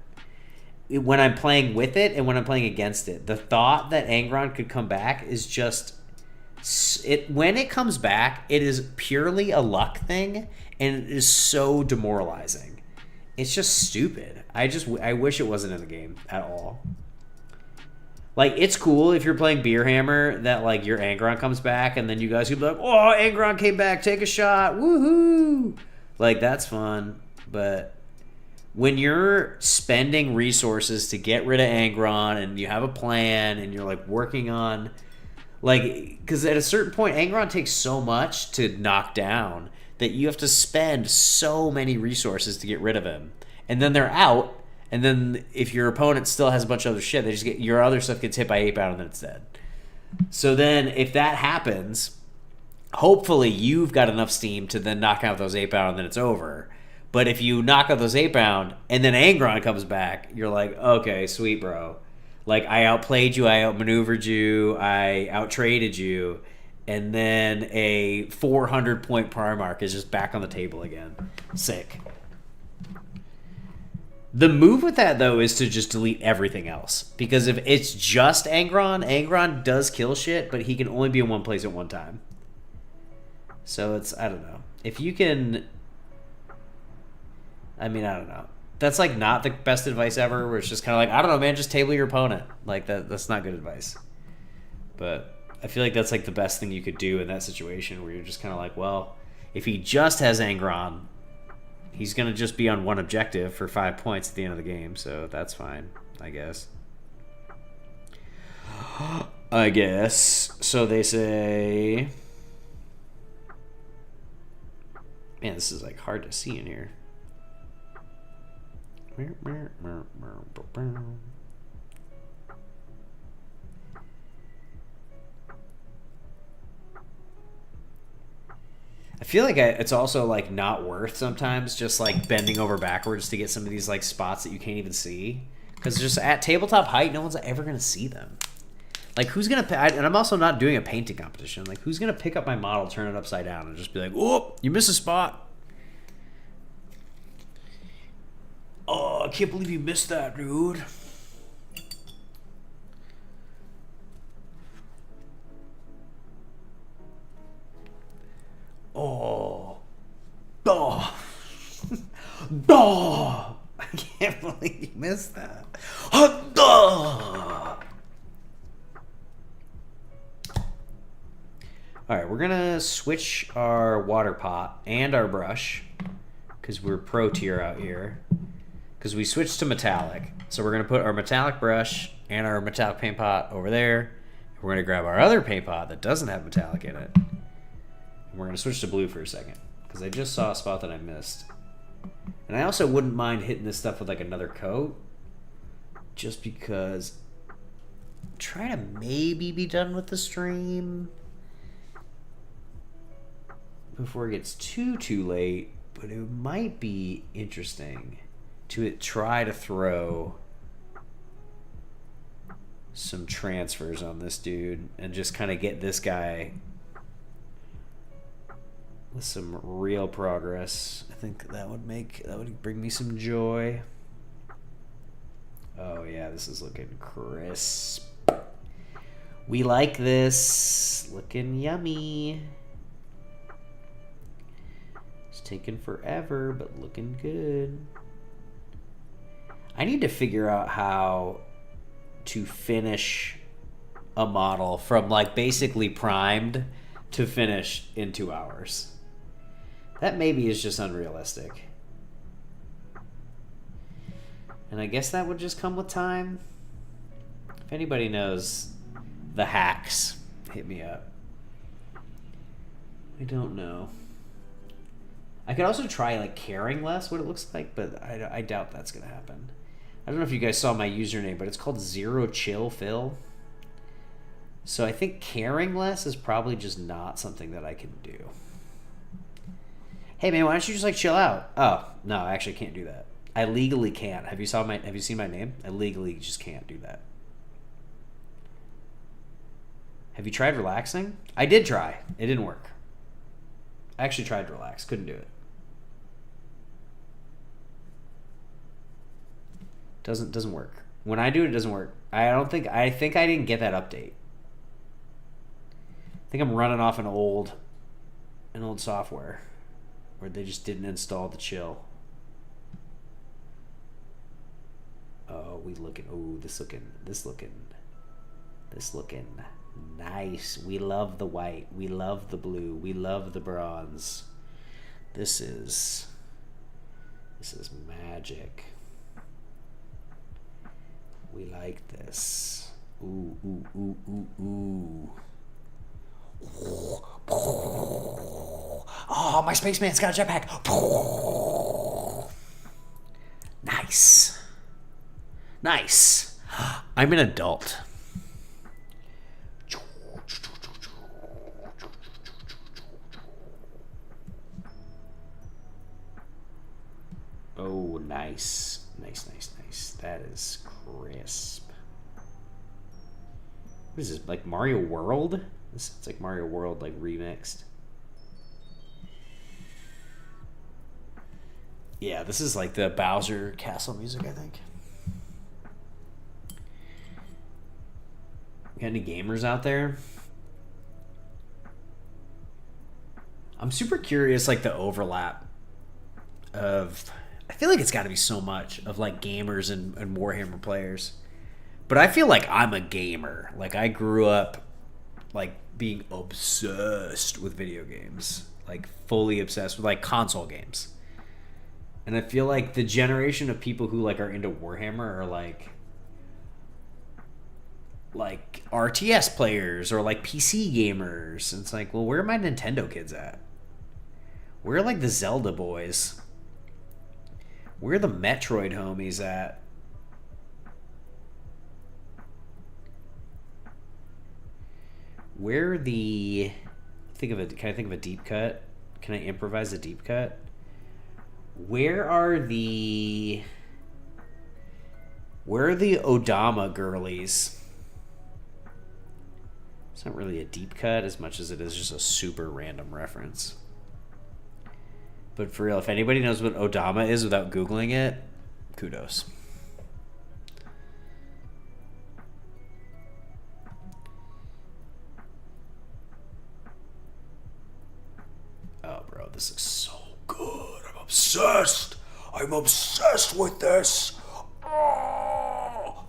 When I'm playing with it and when I'm playing against it, the thought that Angron could come back is just... when it comes back, it is purely a luck thing, and it is so demoralizing. It's just stupid. I wish it wasn't in the game at all. Like, it's cool if you're playing Beer Hammer that, like, your Angron comes back and then you guys can be like, oh, Angron came back, take a shot, woohoo! Like, that's fun. But when you're spending resources to get rid of Angron and you have a plan and you're, like, working on, like, because at a certain point, Angron takes so much to knock down that you have to spend so many resources to get rid of him. And then they're out. And then if your opponent still has a bunch of other shit, they just get your other stuff gets hit by 8 bound and then it's dead. So then if that happens, hopefully you've got enough steam to then knock out those 8 bound and then it's over. But if you knock out those 8 bound and then Angron comes back, you're like, okay, sweet bro. Like, I outplayed you, I outmaneuvered you, I outtraded you, and then a 400-point Primarch is just back on the table again. Sick. The move with that, though, is to just delete everything else. Because if it's just Angron, Angron does kill shit, but he can only be in one place at one time. So it's, I don't know. If you can... I mean, I don't know. That's, like, not the best advice ever, where it's just kind of like, I don't know, man, just table your opponent. Like, that's not good advice. But I feel like that's, like, the best thing you could do in that situation, where you're just kind of like, well, if he just has Angron... he's going to just be on one objective for 5 points at the end of the game, so that's fine, I guess. I guess. So they say... Man, this is, like, hard to see in here. I feel like it's also, like, not worth sometimes just, like, bending over backwards to get some of these, like, spots that you can't even see. Because just at tabletop height, no one's ever going to see them. Like, who's going to... And I'm also not doing a painting competition. Like, who's going to pick up my model, turn it upside down, and just be like, oh, you missed a spot. Oh, I can't believe you missed that, dude. Oh. Oh. Oh. I can't believe you missed that. Oh. Alright, we're going to switch our water pot and our brush because we're pro tier out here. Because we switched to metallic. So we're going to put our metallic brush and our metallic paint pot over there. And we're going to grab our other paint pot that doesn't have metallic in it. We're going to switch to blue for a second, because I just saw a spot that I missed. And I also wouldn't mind hitting this stuff with, like, another coat, just because I'm trying to maybe be done with the stream before it gets too late, but it might be interesting to try to throw some transfers on this dude and just kind of get this guy with some real progress. I think that would bring me some joy. Oh yeah, this is looking crisp. We like this. Looking yummy. It's taking forever, but looking good. I need to figure out how to finish a model from, like, basically primed to finished in 2 hours. That maybe is just unrealistic. And I guess that would just come with time. If anybody knows the hacks, hit me up. I don't know. I could also try, like, caring less what it looks like, but I doubt that's going to happen. I don't know if you guys saw my username, but it's called Zero Chill Phil. So I think caring less is probably just not something that I can do. Hey man, why don't you just, like, chill out? Oh, no, I actually can't do that. I legally can't. Have you seen my name? I legally just can't do that. Have you tried relaxing? I did try. It didn't work. I actually tried to relax. Couldn't do it. Doesn't work. When I do it, it doesn't work. I think I didn't get that update. I think I'm running off an old software where they just didn't install the chill. Oh, this looking. This looking nice. We love the white. We love the blue. We love the bronze. This is magic. We like this. Ooh, ooh, ooh, ooh, ooh. Oh, my spaceman's got a jetpack. Nice. Nice. I'm an adult. Oh, nice. Nice, nice, nice. That is crisp. What is this, like Mario World? It's like Mario World, like remixed. Yeah, this is like the Bowser Castle music, I think. Got any gamers out there? I'm super curious, like the overlap of... I feel like it's got to be so much of like gamers and Warhammer players. But I feel like I'm a gamer. Like I grew up like being obsessed with video games. Like fully obsessed with like console games. And I feel like the generation of people who like are into Warhammer are like RTS players or like PC gamers. And it's like, well, where are my Nintendo kids at? Where are like the Zelda boys? Where are the Metroid homies at? Where are the... Can I think of a deep cut? Can I improvise a deep cut? Where are the Odama girlies? It's not really a deep cut as much as it is just a super random reference. But for real, if anybody knows what Odama is without Googling it, kudos. Oh, bro, this is so good. I'm obsessed. I'm obsessed with this. Oh.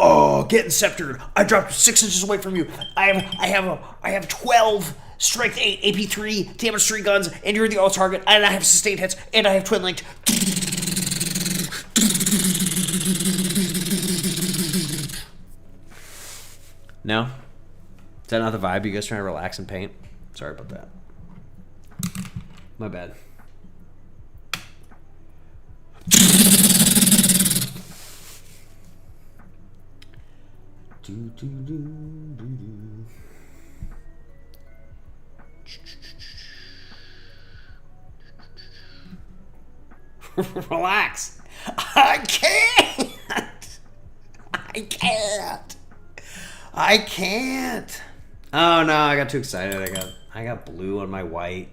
Oh, getting sceptered. I dropped 6 inches away from you. I have 12 strength 8 AP 3 damage 3 guns, and you're the all target, and I have sustained hits, and I have twin linked. No? Is that not the vibe? You guys trying to relax and paint? Sorry about that. My bad. Relax. I can't. I can't. Oh no, I got too excited. I got blue on my white.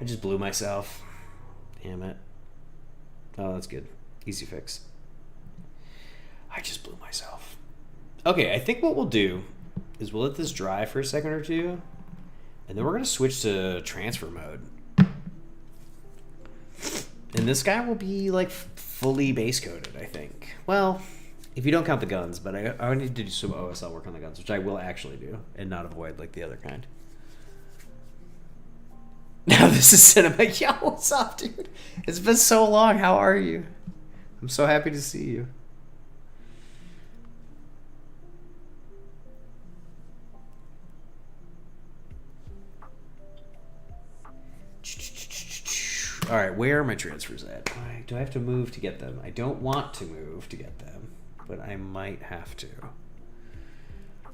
I just blew myself. Damn it. Oh, that's good. Easy fix. I just blew myself. Okay, I think what we'll do is we'll let this dry for a second or two, and then we're going to switch to transfer mode. And this guy will be, like, fully base-coated, I think. Well, if you don't count the guns, but I need to do some OSL work on the guns, which I will actually do, and not avoid, like, the other kind. Now this is cinema. Yo, what's up, dude? It's been so long. How are you? I'm so happy to see you. All right, where are my transfers at? Do I have to move to get them? I don't want to move to get them, but I might have to.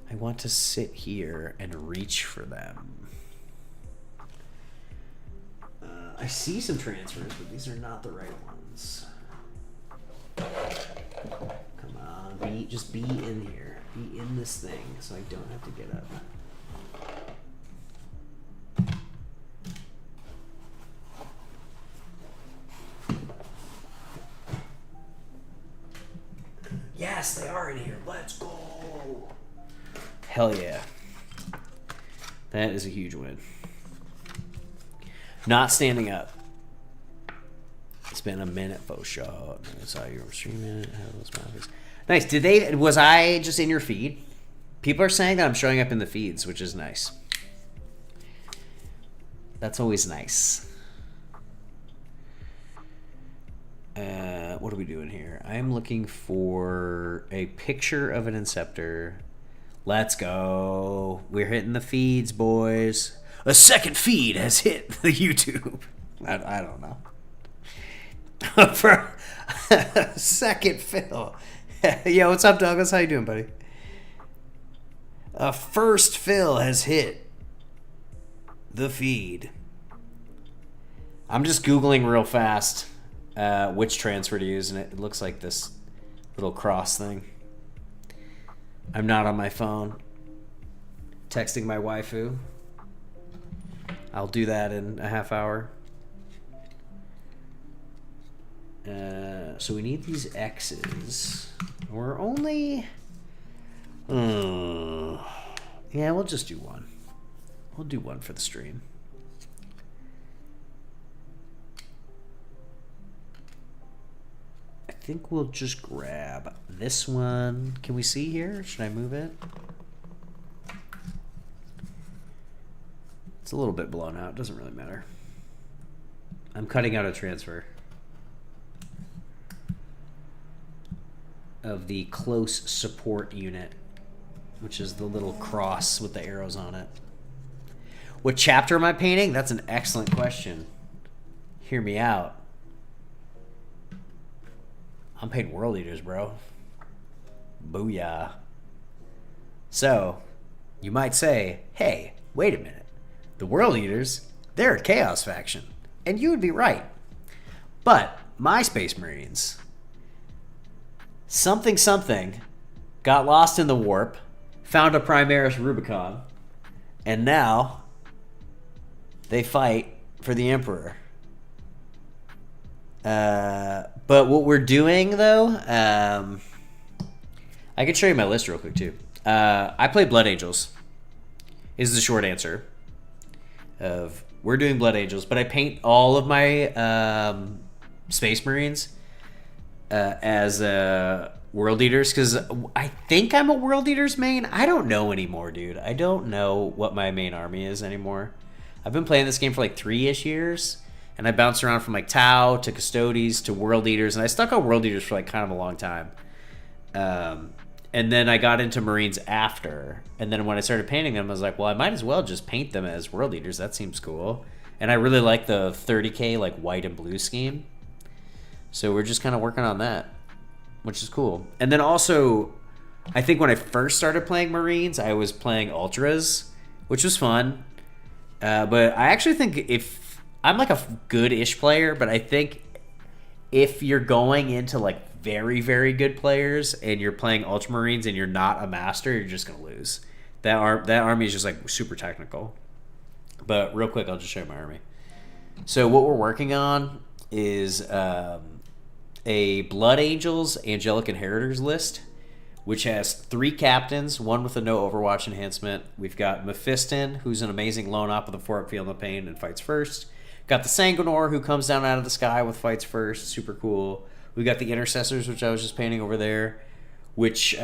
I want to sit here and reach for them. I see some transfers, but these are not the right ones. Come on, just be in here. Be in this thing so I don't have to get up. Yes, they are in here. Let's go. Hell yeah. That is a huge win. Not standing up is It's been a minute, faux shot. I saw you were streaming it. Nice. Was I just in your feed? People are saying that I'm showing up in the feeds, which is nice. That's always nice. What are we doing here? I am looking for a picture of an Inceptor. Let's go. We're hitting the feeds, boys. A second feed has hit the YouTube. I don't know. For second Phil. Yo, what's up, Douglas? How you doing, buddy? A first Phil has hit the feed. I'm just Googling real fast which transfer to use, and it looks like this little cross thing. I'm not on my phone. Texting my waifu. I'll do that in a half hour. So we need these X's. We're only... yeah, we'll just do one. We'll do one for the stream. I think we'll just grab this one. Can we see here? Should I move it? It's a little bit blown out. Doesn't really matter. I'm cutting out a transfer of the close support unit, which is the little cross with the arrows on it. What chapter am I painting? That's an excellent question. Hear me out. I'm painting World Eaters, bro. Booyah. So, you might say, hey, wait a minute. The World Eaters, they're a Chaos faction. And you would be right. But my Space Marines, something got lost in the warp, found a Primaris Rubicon, and now they fight for the Emperor. But what we're doing, though, I can show you my list real quick, too. I play Blood Angels, is the short answer. We're doing Blood Angels, but I paint all of my Space Marines as World Eaters, because I think I'm a World Eaters main. I don't know anymore, dude. I don't know what my main army is anymore. I've been playing this game for like 3-ish years, and I bounced around from like Tau to Custodes to World Eaters, and I stuck on World Eaters for like kind of a long time. And then I got into Marines after, and then when I started painting them, I was like, well, I might as well just paint them as World Eaters. That seems cool. And I really like the 30K like white and blue scheme. So we're just kind of working on that, which is cool. And then also, I think when I first started playing Marines, I was playing Ultras, which was fun. But I actually think if I'm like a good-ish player, but I think if you're going into like very, very good players and you're playing Ultramarines and you're not a master, you're just gonna lose. That army is just like super technical. But real quick, I'll just show you my army. So what we're working on is a Blood Angels Angelic Inheritors list, which has 3 captains, one with a no Overwatch enhancement. We've got Mephiston, who's an amazing lone op with a 4-up Field of Pain and fights first. Got the Sanguinary, who comes down out of the sky with fights first, super cool. We got the Intercessors, which I was just painting over there, which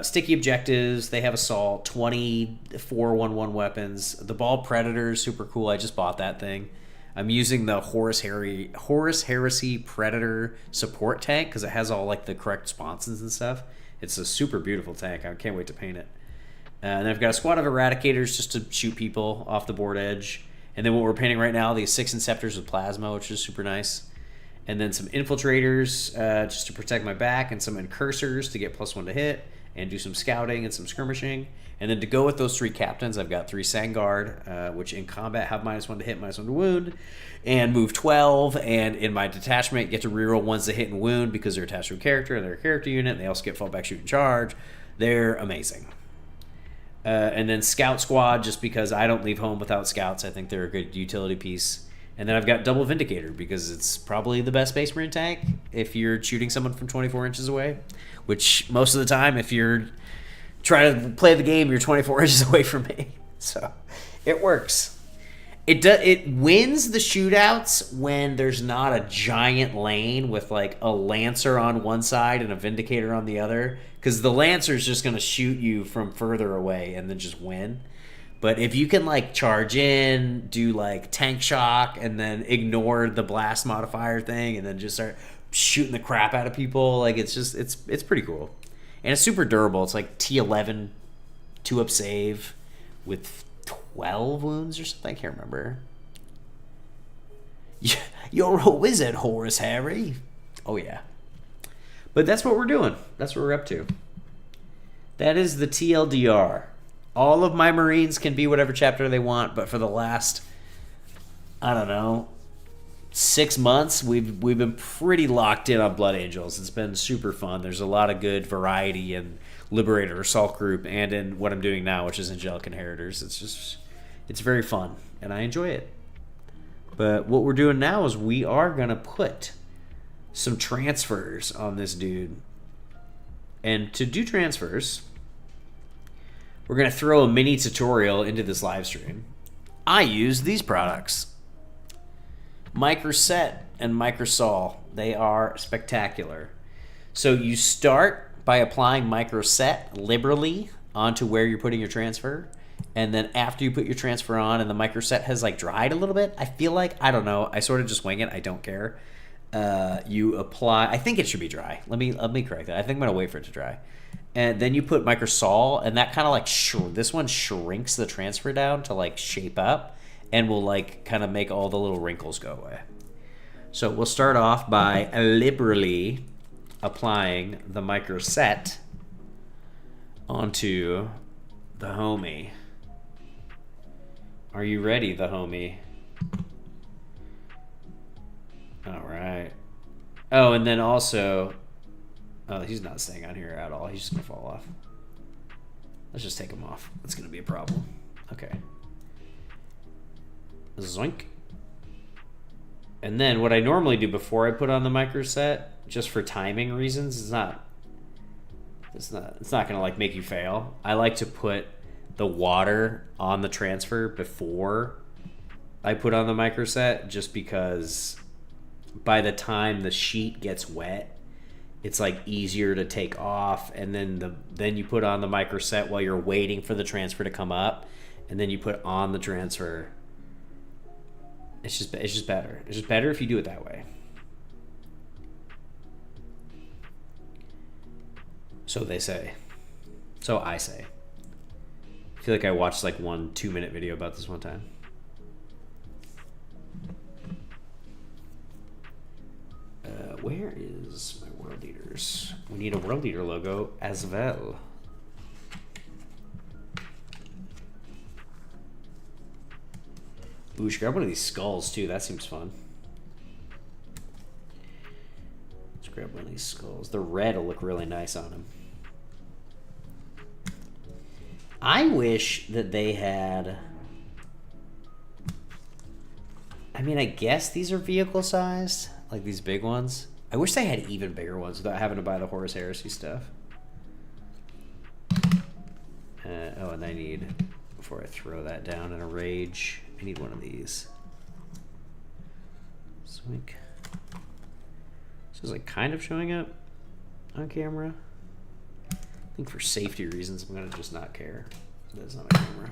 sticky objectives. They have assault, 24 1/1 weapons. The Ball Predators, super cool. I just bought that thing. I'm using the Horus Heresy Predator support tank because it has all like the correct responses and stuff. It's a super beautiful tank. I can't wait to paint it. And then I've got a squad of Eradicators just to shoot people off the board edge. And then what we're painting right now, these 6 Inceptors with Plasma, which is super nice. And then some Infiltrators just to protect my back, and some Incursors to get +1 to hit, and do some scouting and some skirmishing. And then to go with those 3 captains, I've got 3 Sanguinary, which in combat have -1 to hit, -1 to wound, and move 12. And in my detachment, get to reroll 1s to hit and wound because they're attached to a character and they're a character unit. And they also get fallback, shoot, and charge. They're amazing. And then Scout Squad, just because I don't leave home without scouts. I think they're a good utility piece. And then I've got Double Vindicator because it's probably the best Space Marine tank if you're shooting someone from 24 inches away, which most of the time, if you're trying to play the game, you're 24 inches away from me. So it works. It wins the shootouts when there's not a giant lane with like a Lancer on one side and a Vindicator on the other, because the Lancer's just going to shoot you from further away and then just win. But if you can like charge in, do like tank shock, and then ignore the blast modifier thing, and then just start shooting the crap out of people, like it's pretty cool. And it's super durable. It's like T11 2-up save with 12 wounds or something. I can't remember. You're a wizard, Horus Harry. Oh yeah. But that's what we're doing. That's what we're up to. That is the TLDR. All of my Marines can be whatever chapter they want, but for the last, I don't know, 6 months, we've been pretty locked in on Blood Angels. It's been super fun. There's a lot of good variety in Liberator Assault Group and in what I'm doing now, which is Angelic Inheritors. It's very fun, and I enjoy it. But what we're doing now is we are going to put some transfers on this dude. And to do transfers, we're going to throw a mini tutorial into this live stream. I use these products. Microset and Microsol. They are spectacular. So you start by applying Microset liberally onto where you're putting your transfer. And then after you put your transfer on and the Microset has like dried a little bit, I feel like, I don't know, I sort of just wing it. I don't care. You apply, I think it should be dry. Let me correct that. I think I'm going to wait for it to dry. And then you put Microsol, and that kind of like, this one shrinks the transfer down to like shape up and will like kind of make all the little wrinkles go away. So we'll start off by liberally applying the Microset onto the homie. Are you ready, the homie? All right. Oh, and then also, oh, he's not staying on here at all. He's just going to fall off. Let's just take him off. That's going to be a problem. Okay. Zoink. And then what I normally do before I put on the Microset, just for timing reasons, it's not going to like make you fail. I like to put the water on the transfer before I put on the Microset, just because by the time the sheet gets wet, it's like easier to take off, and then you put on the Microset while you're waiting for the transfer to come up, and then you put on the transfer. It's just better. It's just better if you do it that way. So they say. So I say. I feel like I watched like 1 2-minute video about this one time. Where is my World Eaters? We need a World Eater logo as well. Ooh, we should grab one of these skulls too. That seems fun. Let's grab one of these skulls. The red will look really nice on him. I wish that they had... I mean, I guess these are vehicle sized, like these big ones. I wish they had even bigger ones without having to buy the Horus Heresy stuff. Oh, and I need, before I throw that down in a rage, I need one of these. Swink. This is like kind of showing up on camera. I think for safety reasons, I'm gonna just not care that it's not on camera,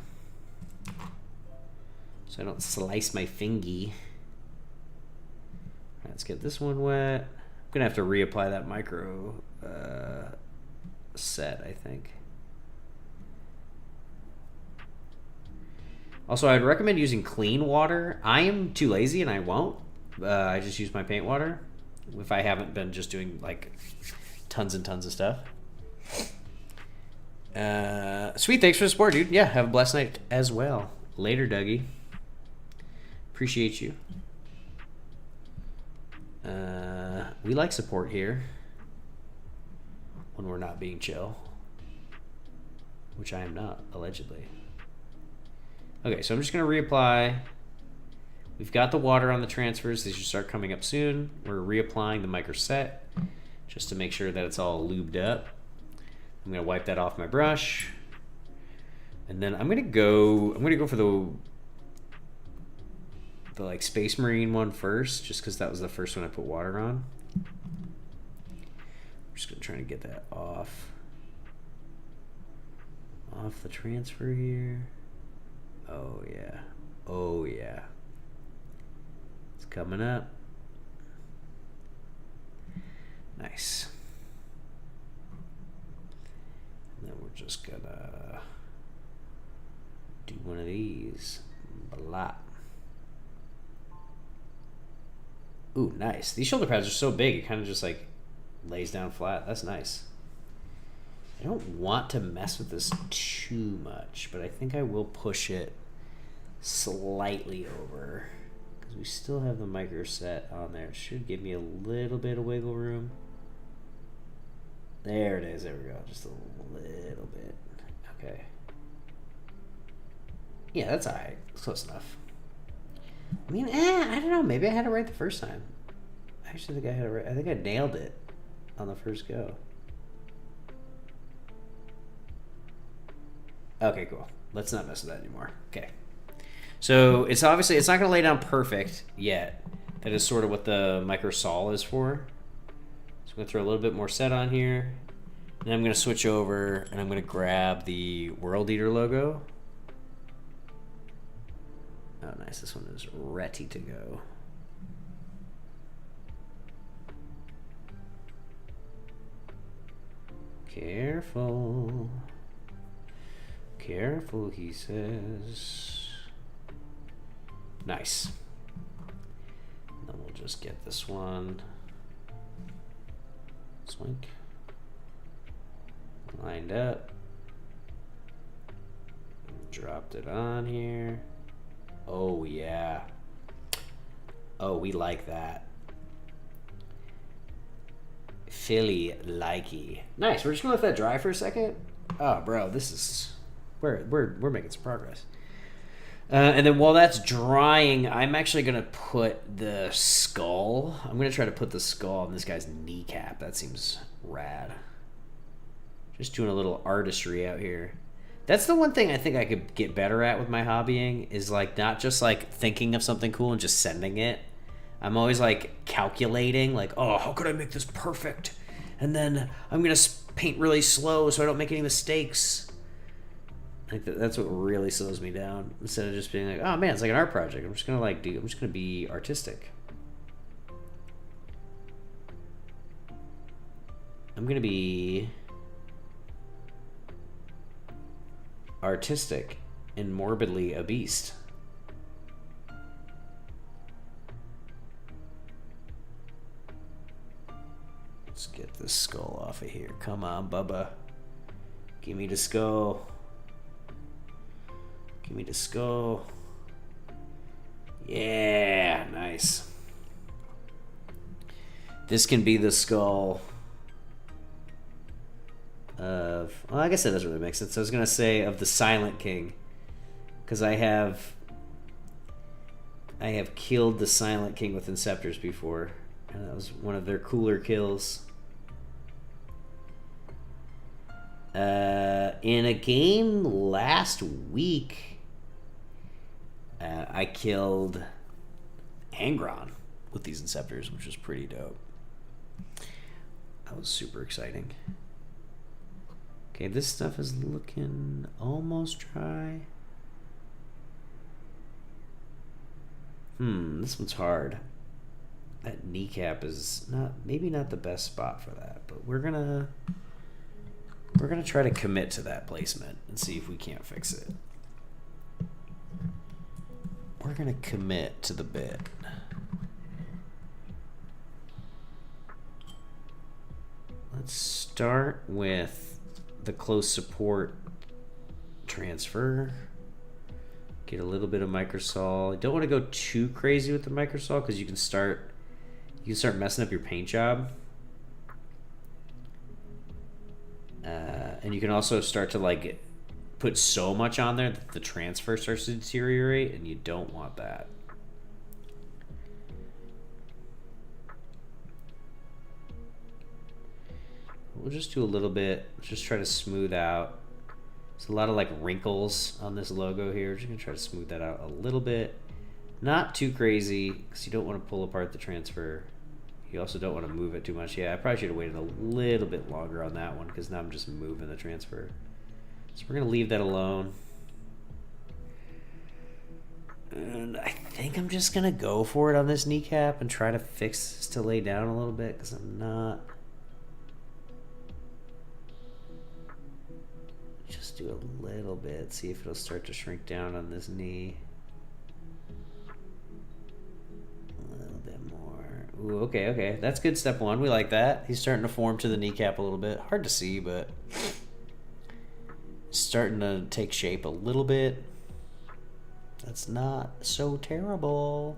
so I don't slice my fingy. All right, let's get this one wet. I'm gonna have to reapply that micro set, I think. Also, I'd recommend using clean water. I am too lazy and I won't. I just use my paint water if I haven't been just doing like tons and tons of stuff. Sweet, thanks for the support, dude. Yeah, have a blessed night as well. Later, Dougie. Appreciate you. We like support here when we're not being chill, which I am not, allegedly. Okay, so I'm just going to reapply. We've got the water on the transfers. They should start coming up soon. We're reapplying the Microset just to make sure that it's all lubed up. I'm going to wipe that off my brush. And then I'm going to go for the the like Space Marine one first, just because that was the first one I put water on. I'm just gonna try to get that off the transfer here. Oh yeah, oh yeah, it's coming up. Nice. And then we're just gonna do one of these. Blah. Ooh, nice. These shoulder pads are so big, it kind of just like lays down flat. That's nice. I don't want to mess with this too much, but I think I will push it slightly over because we still have the micro set on there. It should give me a little bit of wiggle room. There it is. There we go. Just a little bit. Okay. Yeah, that's alright. Close enough. I mean, I don't know. Maybe I had it right the first time. I actually think I had it right. I think I nailed it on the first go. Okay, cool. Let's not mess with that anymore. Okay. So it's obviously, it's not going to lay down perfect yet. That is sort of what the micro sol is for. So I'm going to throw a little bit more set on here. And I'm going to switch over and I'm going to grab the World Eater logo. Oh, nice. This one is ready to go. Careful. Careful, he says. Nice. And then we'll just get this one. Swink. Lined up. Dropped it on here. Oh, yeah. Oh, we like that. Philly likey. Nice. We're just gonna let that dry for a second. Oh, bro, this is we're making some progress. And then while that's drying, I'm actually gonna put the skull. I'm gonna try to put the skull on this guy's kneecap. That seems rad. Just doing a little artistry out here. That's the one thing I think I could get better at with my hobbying is like not just like thinking of something cool and just sending it. I'm always like calculating like, oh, how could I make this perfect? And then I'm going to paint really slow so I don't make any mistakes. Like that's what really slows me down instead of just being like, oh man, it's like an art project. I'm just going to be artistic. I'm going to be artistic and morbidly a beast. Let's get this skull off of here. Come on, Bubba. Give me the skull. Give me the skull. Yeah, nice. This can be the skull of, well, I guess that doesn't really make sense. I was gonna say of the Silent King, because I have killed the Silent King with Inceptors before, and that was one of their cooler kills. In a game last week, I killed Angron with these Inceptors, which was pretty dope. That was super exciting. Okay, this stuff is looking almost dry. This one's hard. That kneecap is maybe not the best spot for that, but we're gonna try to commit to that placement and see if we can't fix it. We're gonna commit to the bit. Let's start with the close support transfer. Get a little bit of microsol. You don't want to go too crazy with the microsol because you can start messing up your paint job. And you can also start to like put so much on there that the transfer starts to deteriorate, and you don't want that. We'll just do a little bit. Just try to smooth out. There's a lot of like wrinkles on this logo here. Just gonna try to smooth that out a little bit. Not too crazy, because you don't want to pull apart the transfer. You also don't want to move it too much. Yeah, I probably should have waited a little bit longer on that one, because now I'm just moving the transfer. So we're going to leave that alone. And I think I'm just going to go for it on this kneecap and try to fix this to lay down a little bit, because I'm not... Just do a little bit, see if it'll start to shrink down on this knee. A little bit more. Ooh, okay, okay. That's good, step one. We like that. He's starting to form to the kneecap a little bit. Hard to see, but starting to take shape a little bit. That's not so terrible.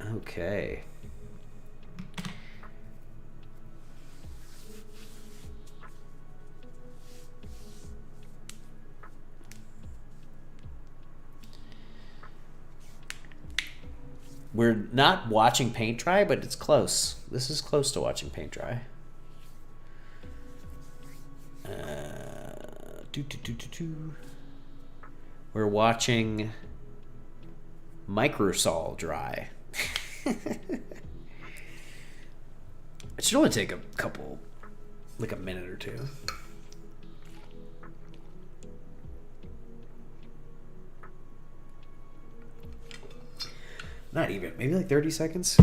Okay. We're not watching paint dry, but it's close. This is close to watching paint dry. We're watching microsol dry. It should only take a couple, like a minute or two. Not even, maybe like 30 seconds.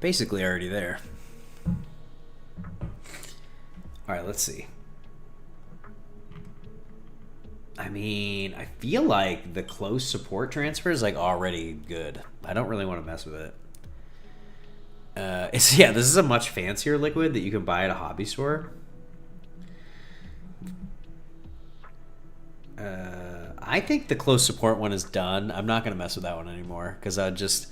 Basically already there. All right, let's see. I mean, I feel like the close support transfer is like already good. I don't really want to mess with it. Yeah, this is a much fancier liquid that you can buy at a hobby store. I think the close support one is done. I'm not going to mess with that one anymore because I just...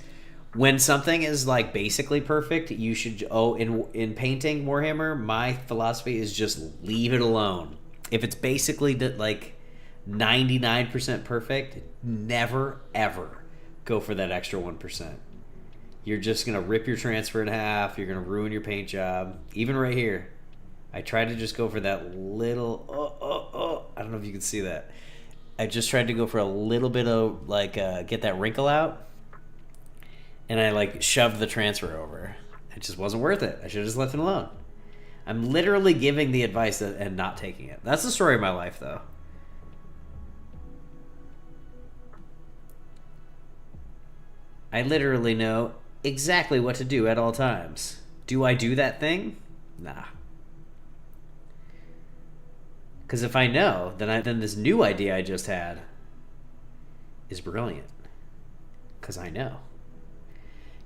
When something is like basically perfect, you should... Oh, in painting Warhammer, my philosophy is just leave it alone. If it's basically like 99% perfect, never, ever go for that extra 1%. You're just going to rip your transfer in half. You're going to ruin your paint job. Even right here. I tried to just go for that little... I don't know if you can see that. I just tried to go for a little bit of, like, get that wrinkle out. And I, like, shoved the transfer over. It just wasn't worth it. I should have just left it alone. I'm literally giving the advice and not taking it. That's the story of my life, though. I literally know exactly what to do at all times. Do I do that thing? Nah. Because if I know, then this new idea I just had is brilliant. Because I know.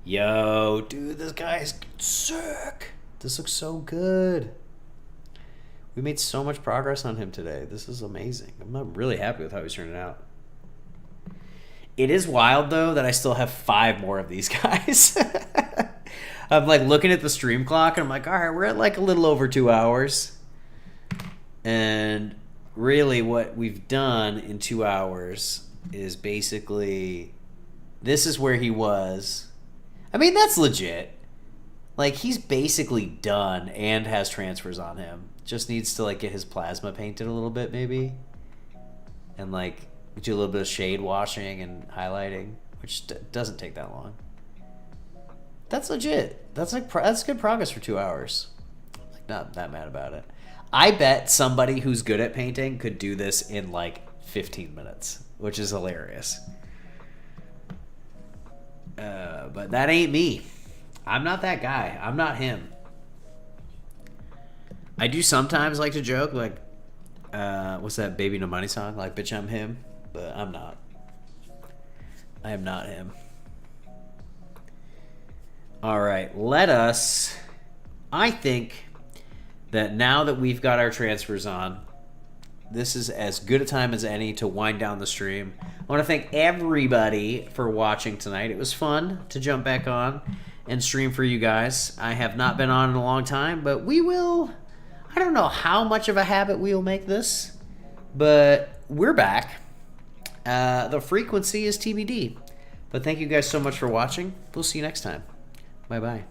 Yo, dude, this guy is sick. This looks so good. We made so much progress on him today. This is amazing. I'm really happy with how he's turning out. It is wild, though, that I still have 5 more of these guys. I'm like looking at the stream clock, and I'm like, all right, we're at like a little over 2 hours. And really what we've done in 2 hours is basically, this is where he was. I mean, that's legit. Like, he's basically done and has transfers on him. Just needs to, like, get his plasma painted a little bit, maybe. And, like, do a little bit of shade washing and highlighting, which doesn't take that long. That's legit. That's, like, that's good progress for 2 hours. I'm, like, not that mad about it. I bet somebody who's good at painting could do this in like 15 minutes, which is hilarious. But that ain't me. I'm not that guy. I'm not him. I do sometimes like to joke, like, what's that Baby No Money song? Like, bitch, I'm him. But I'm not. I am not him. All right, let us... I think that now that we've got our transfers on, this is as good a time as any to wind down the stream. I want to thank everybody for watching tonight. It was fun to jump back on and stream for you guys. I have not been on in a long time, but we will... I don't know how much of a habit we will make this, but we're back. The frequency is TBD. But thank you guys so much for watching. We'll see you next time. Bye-bye.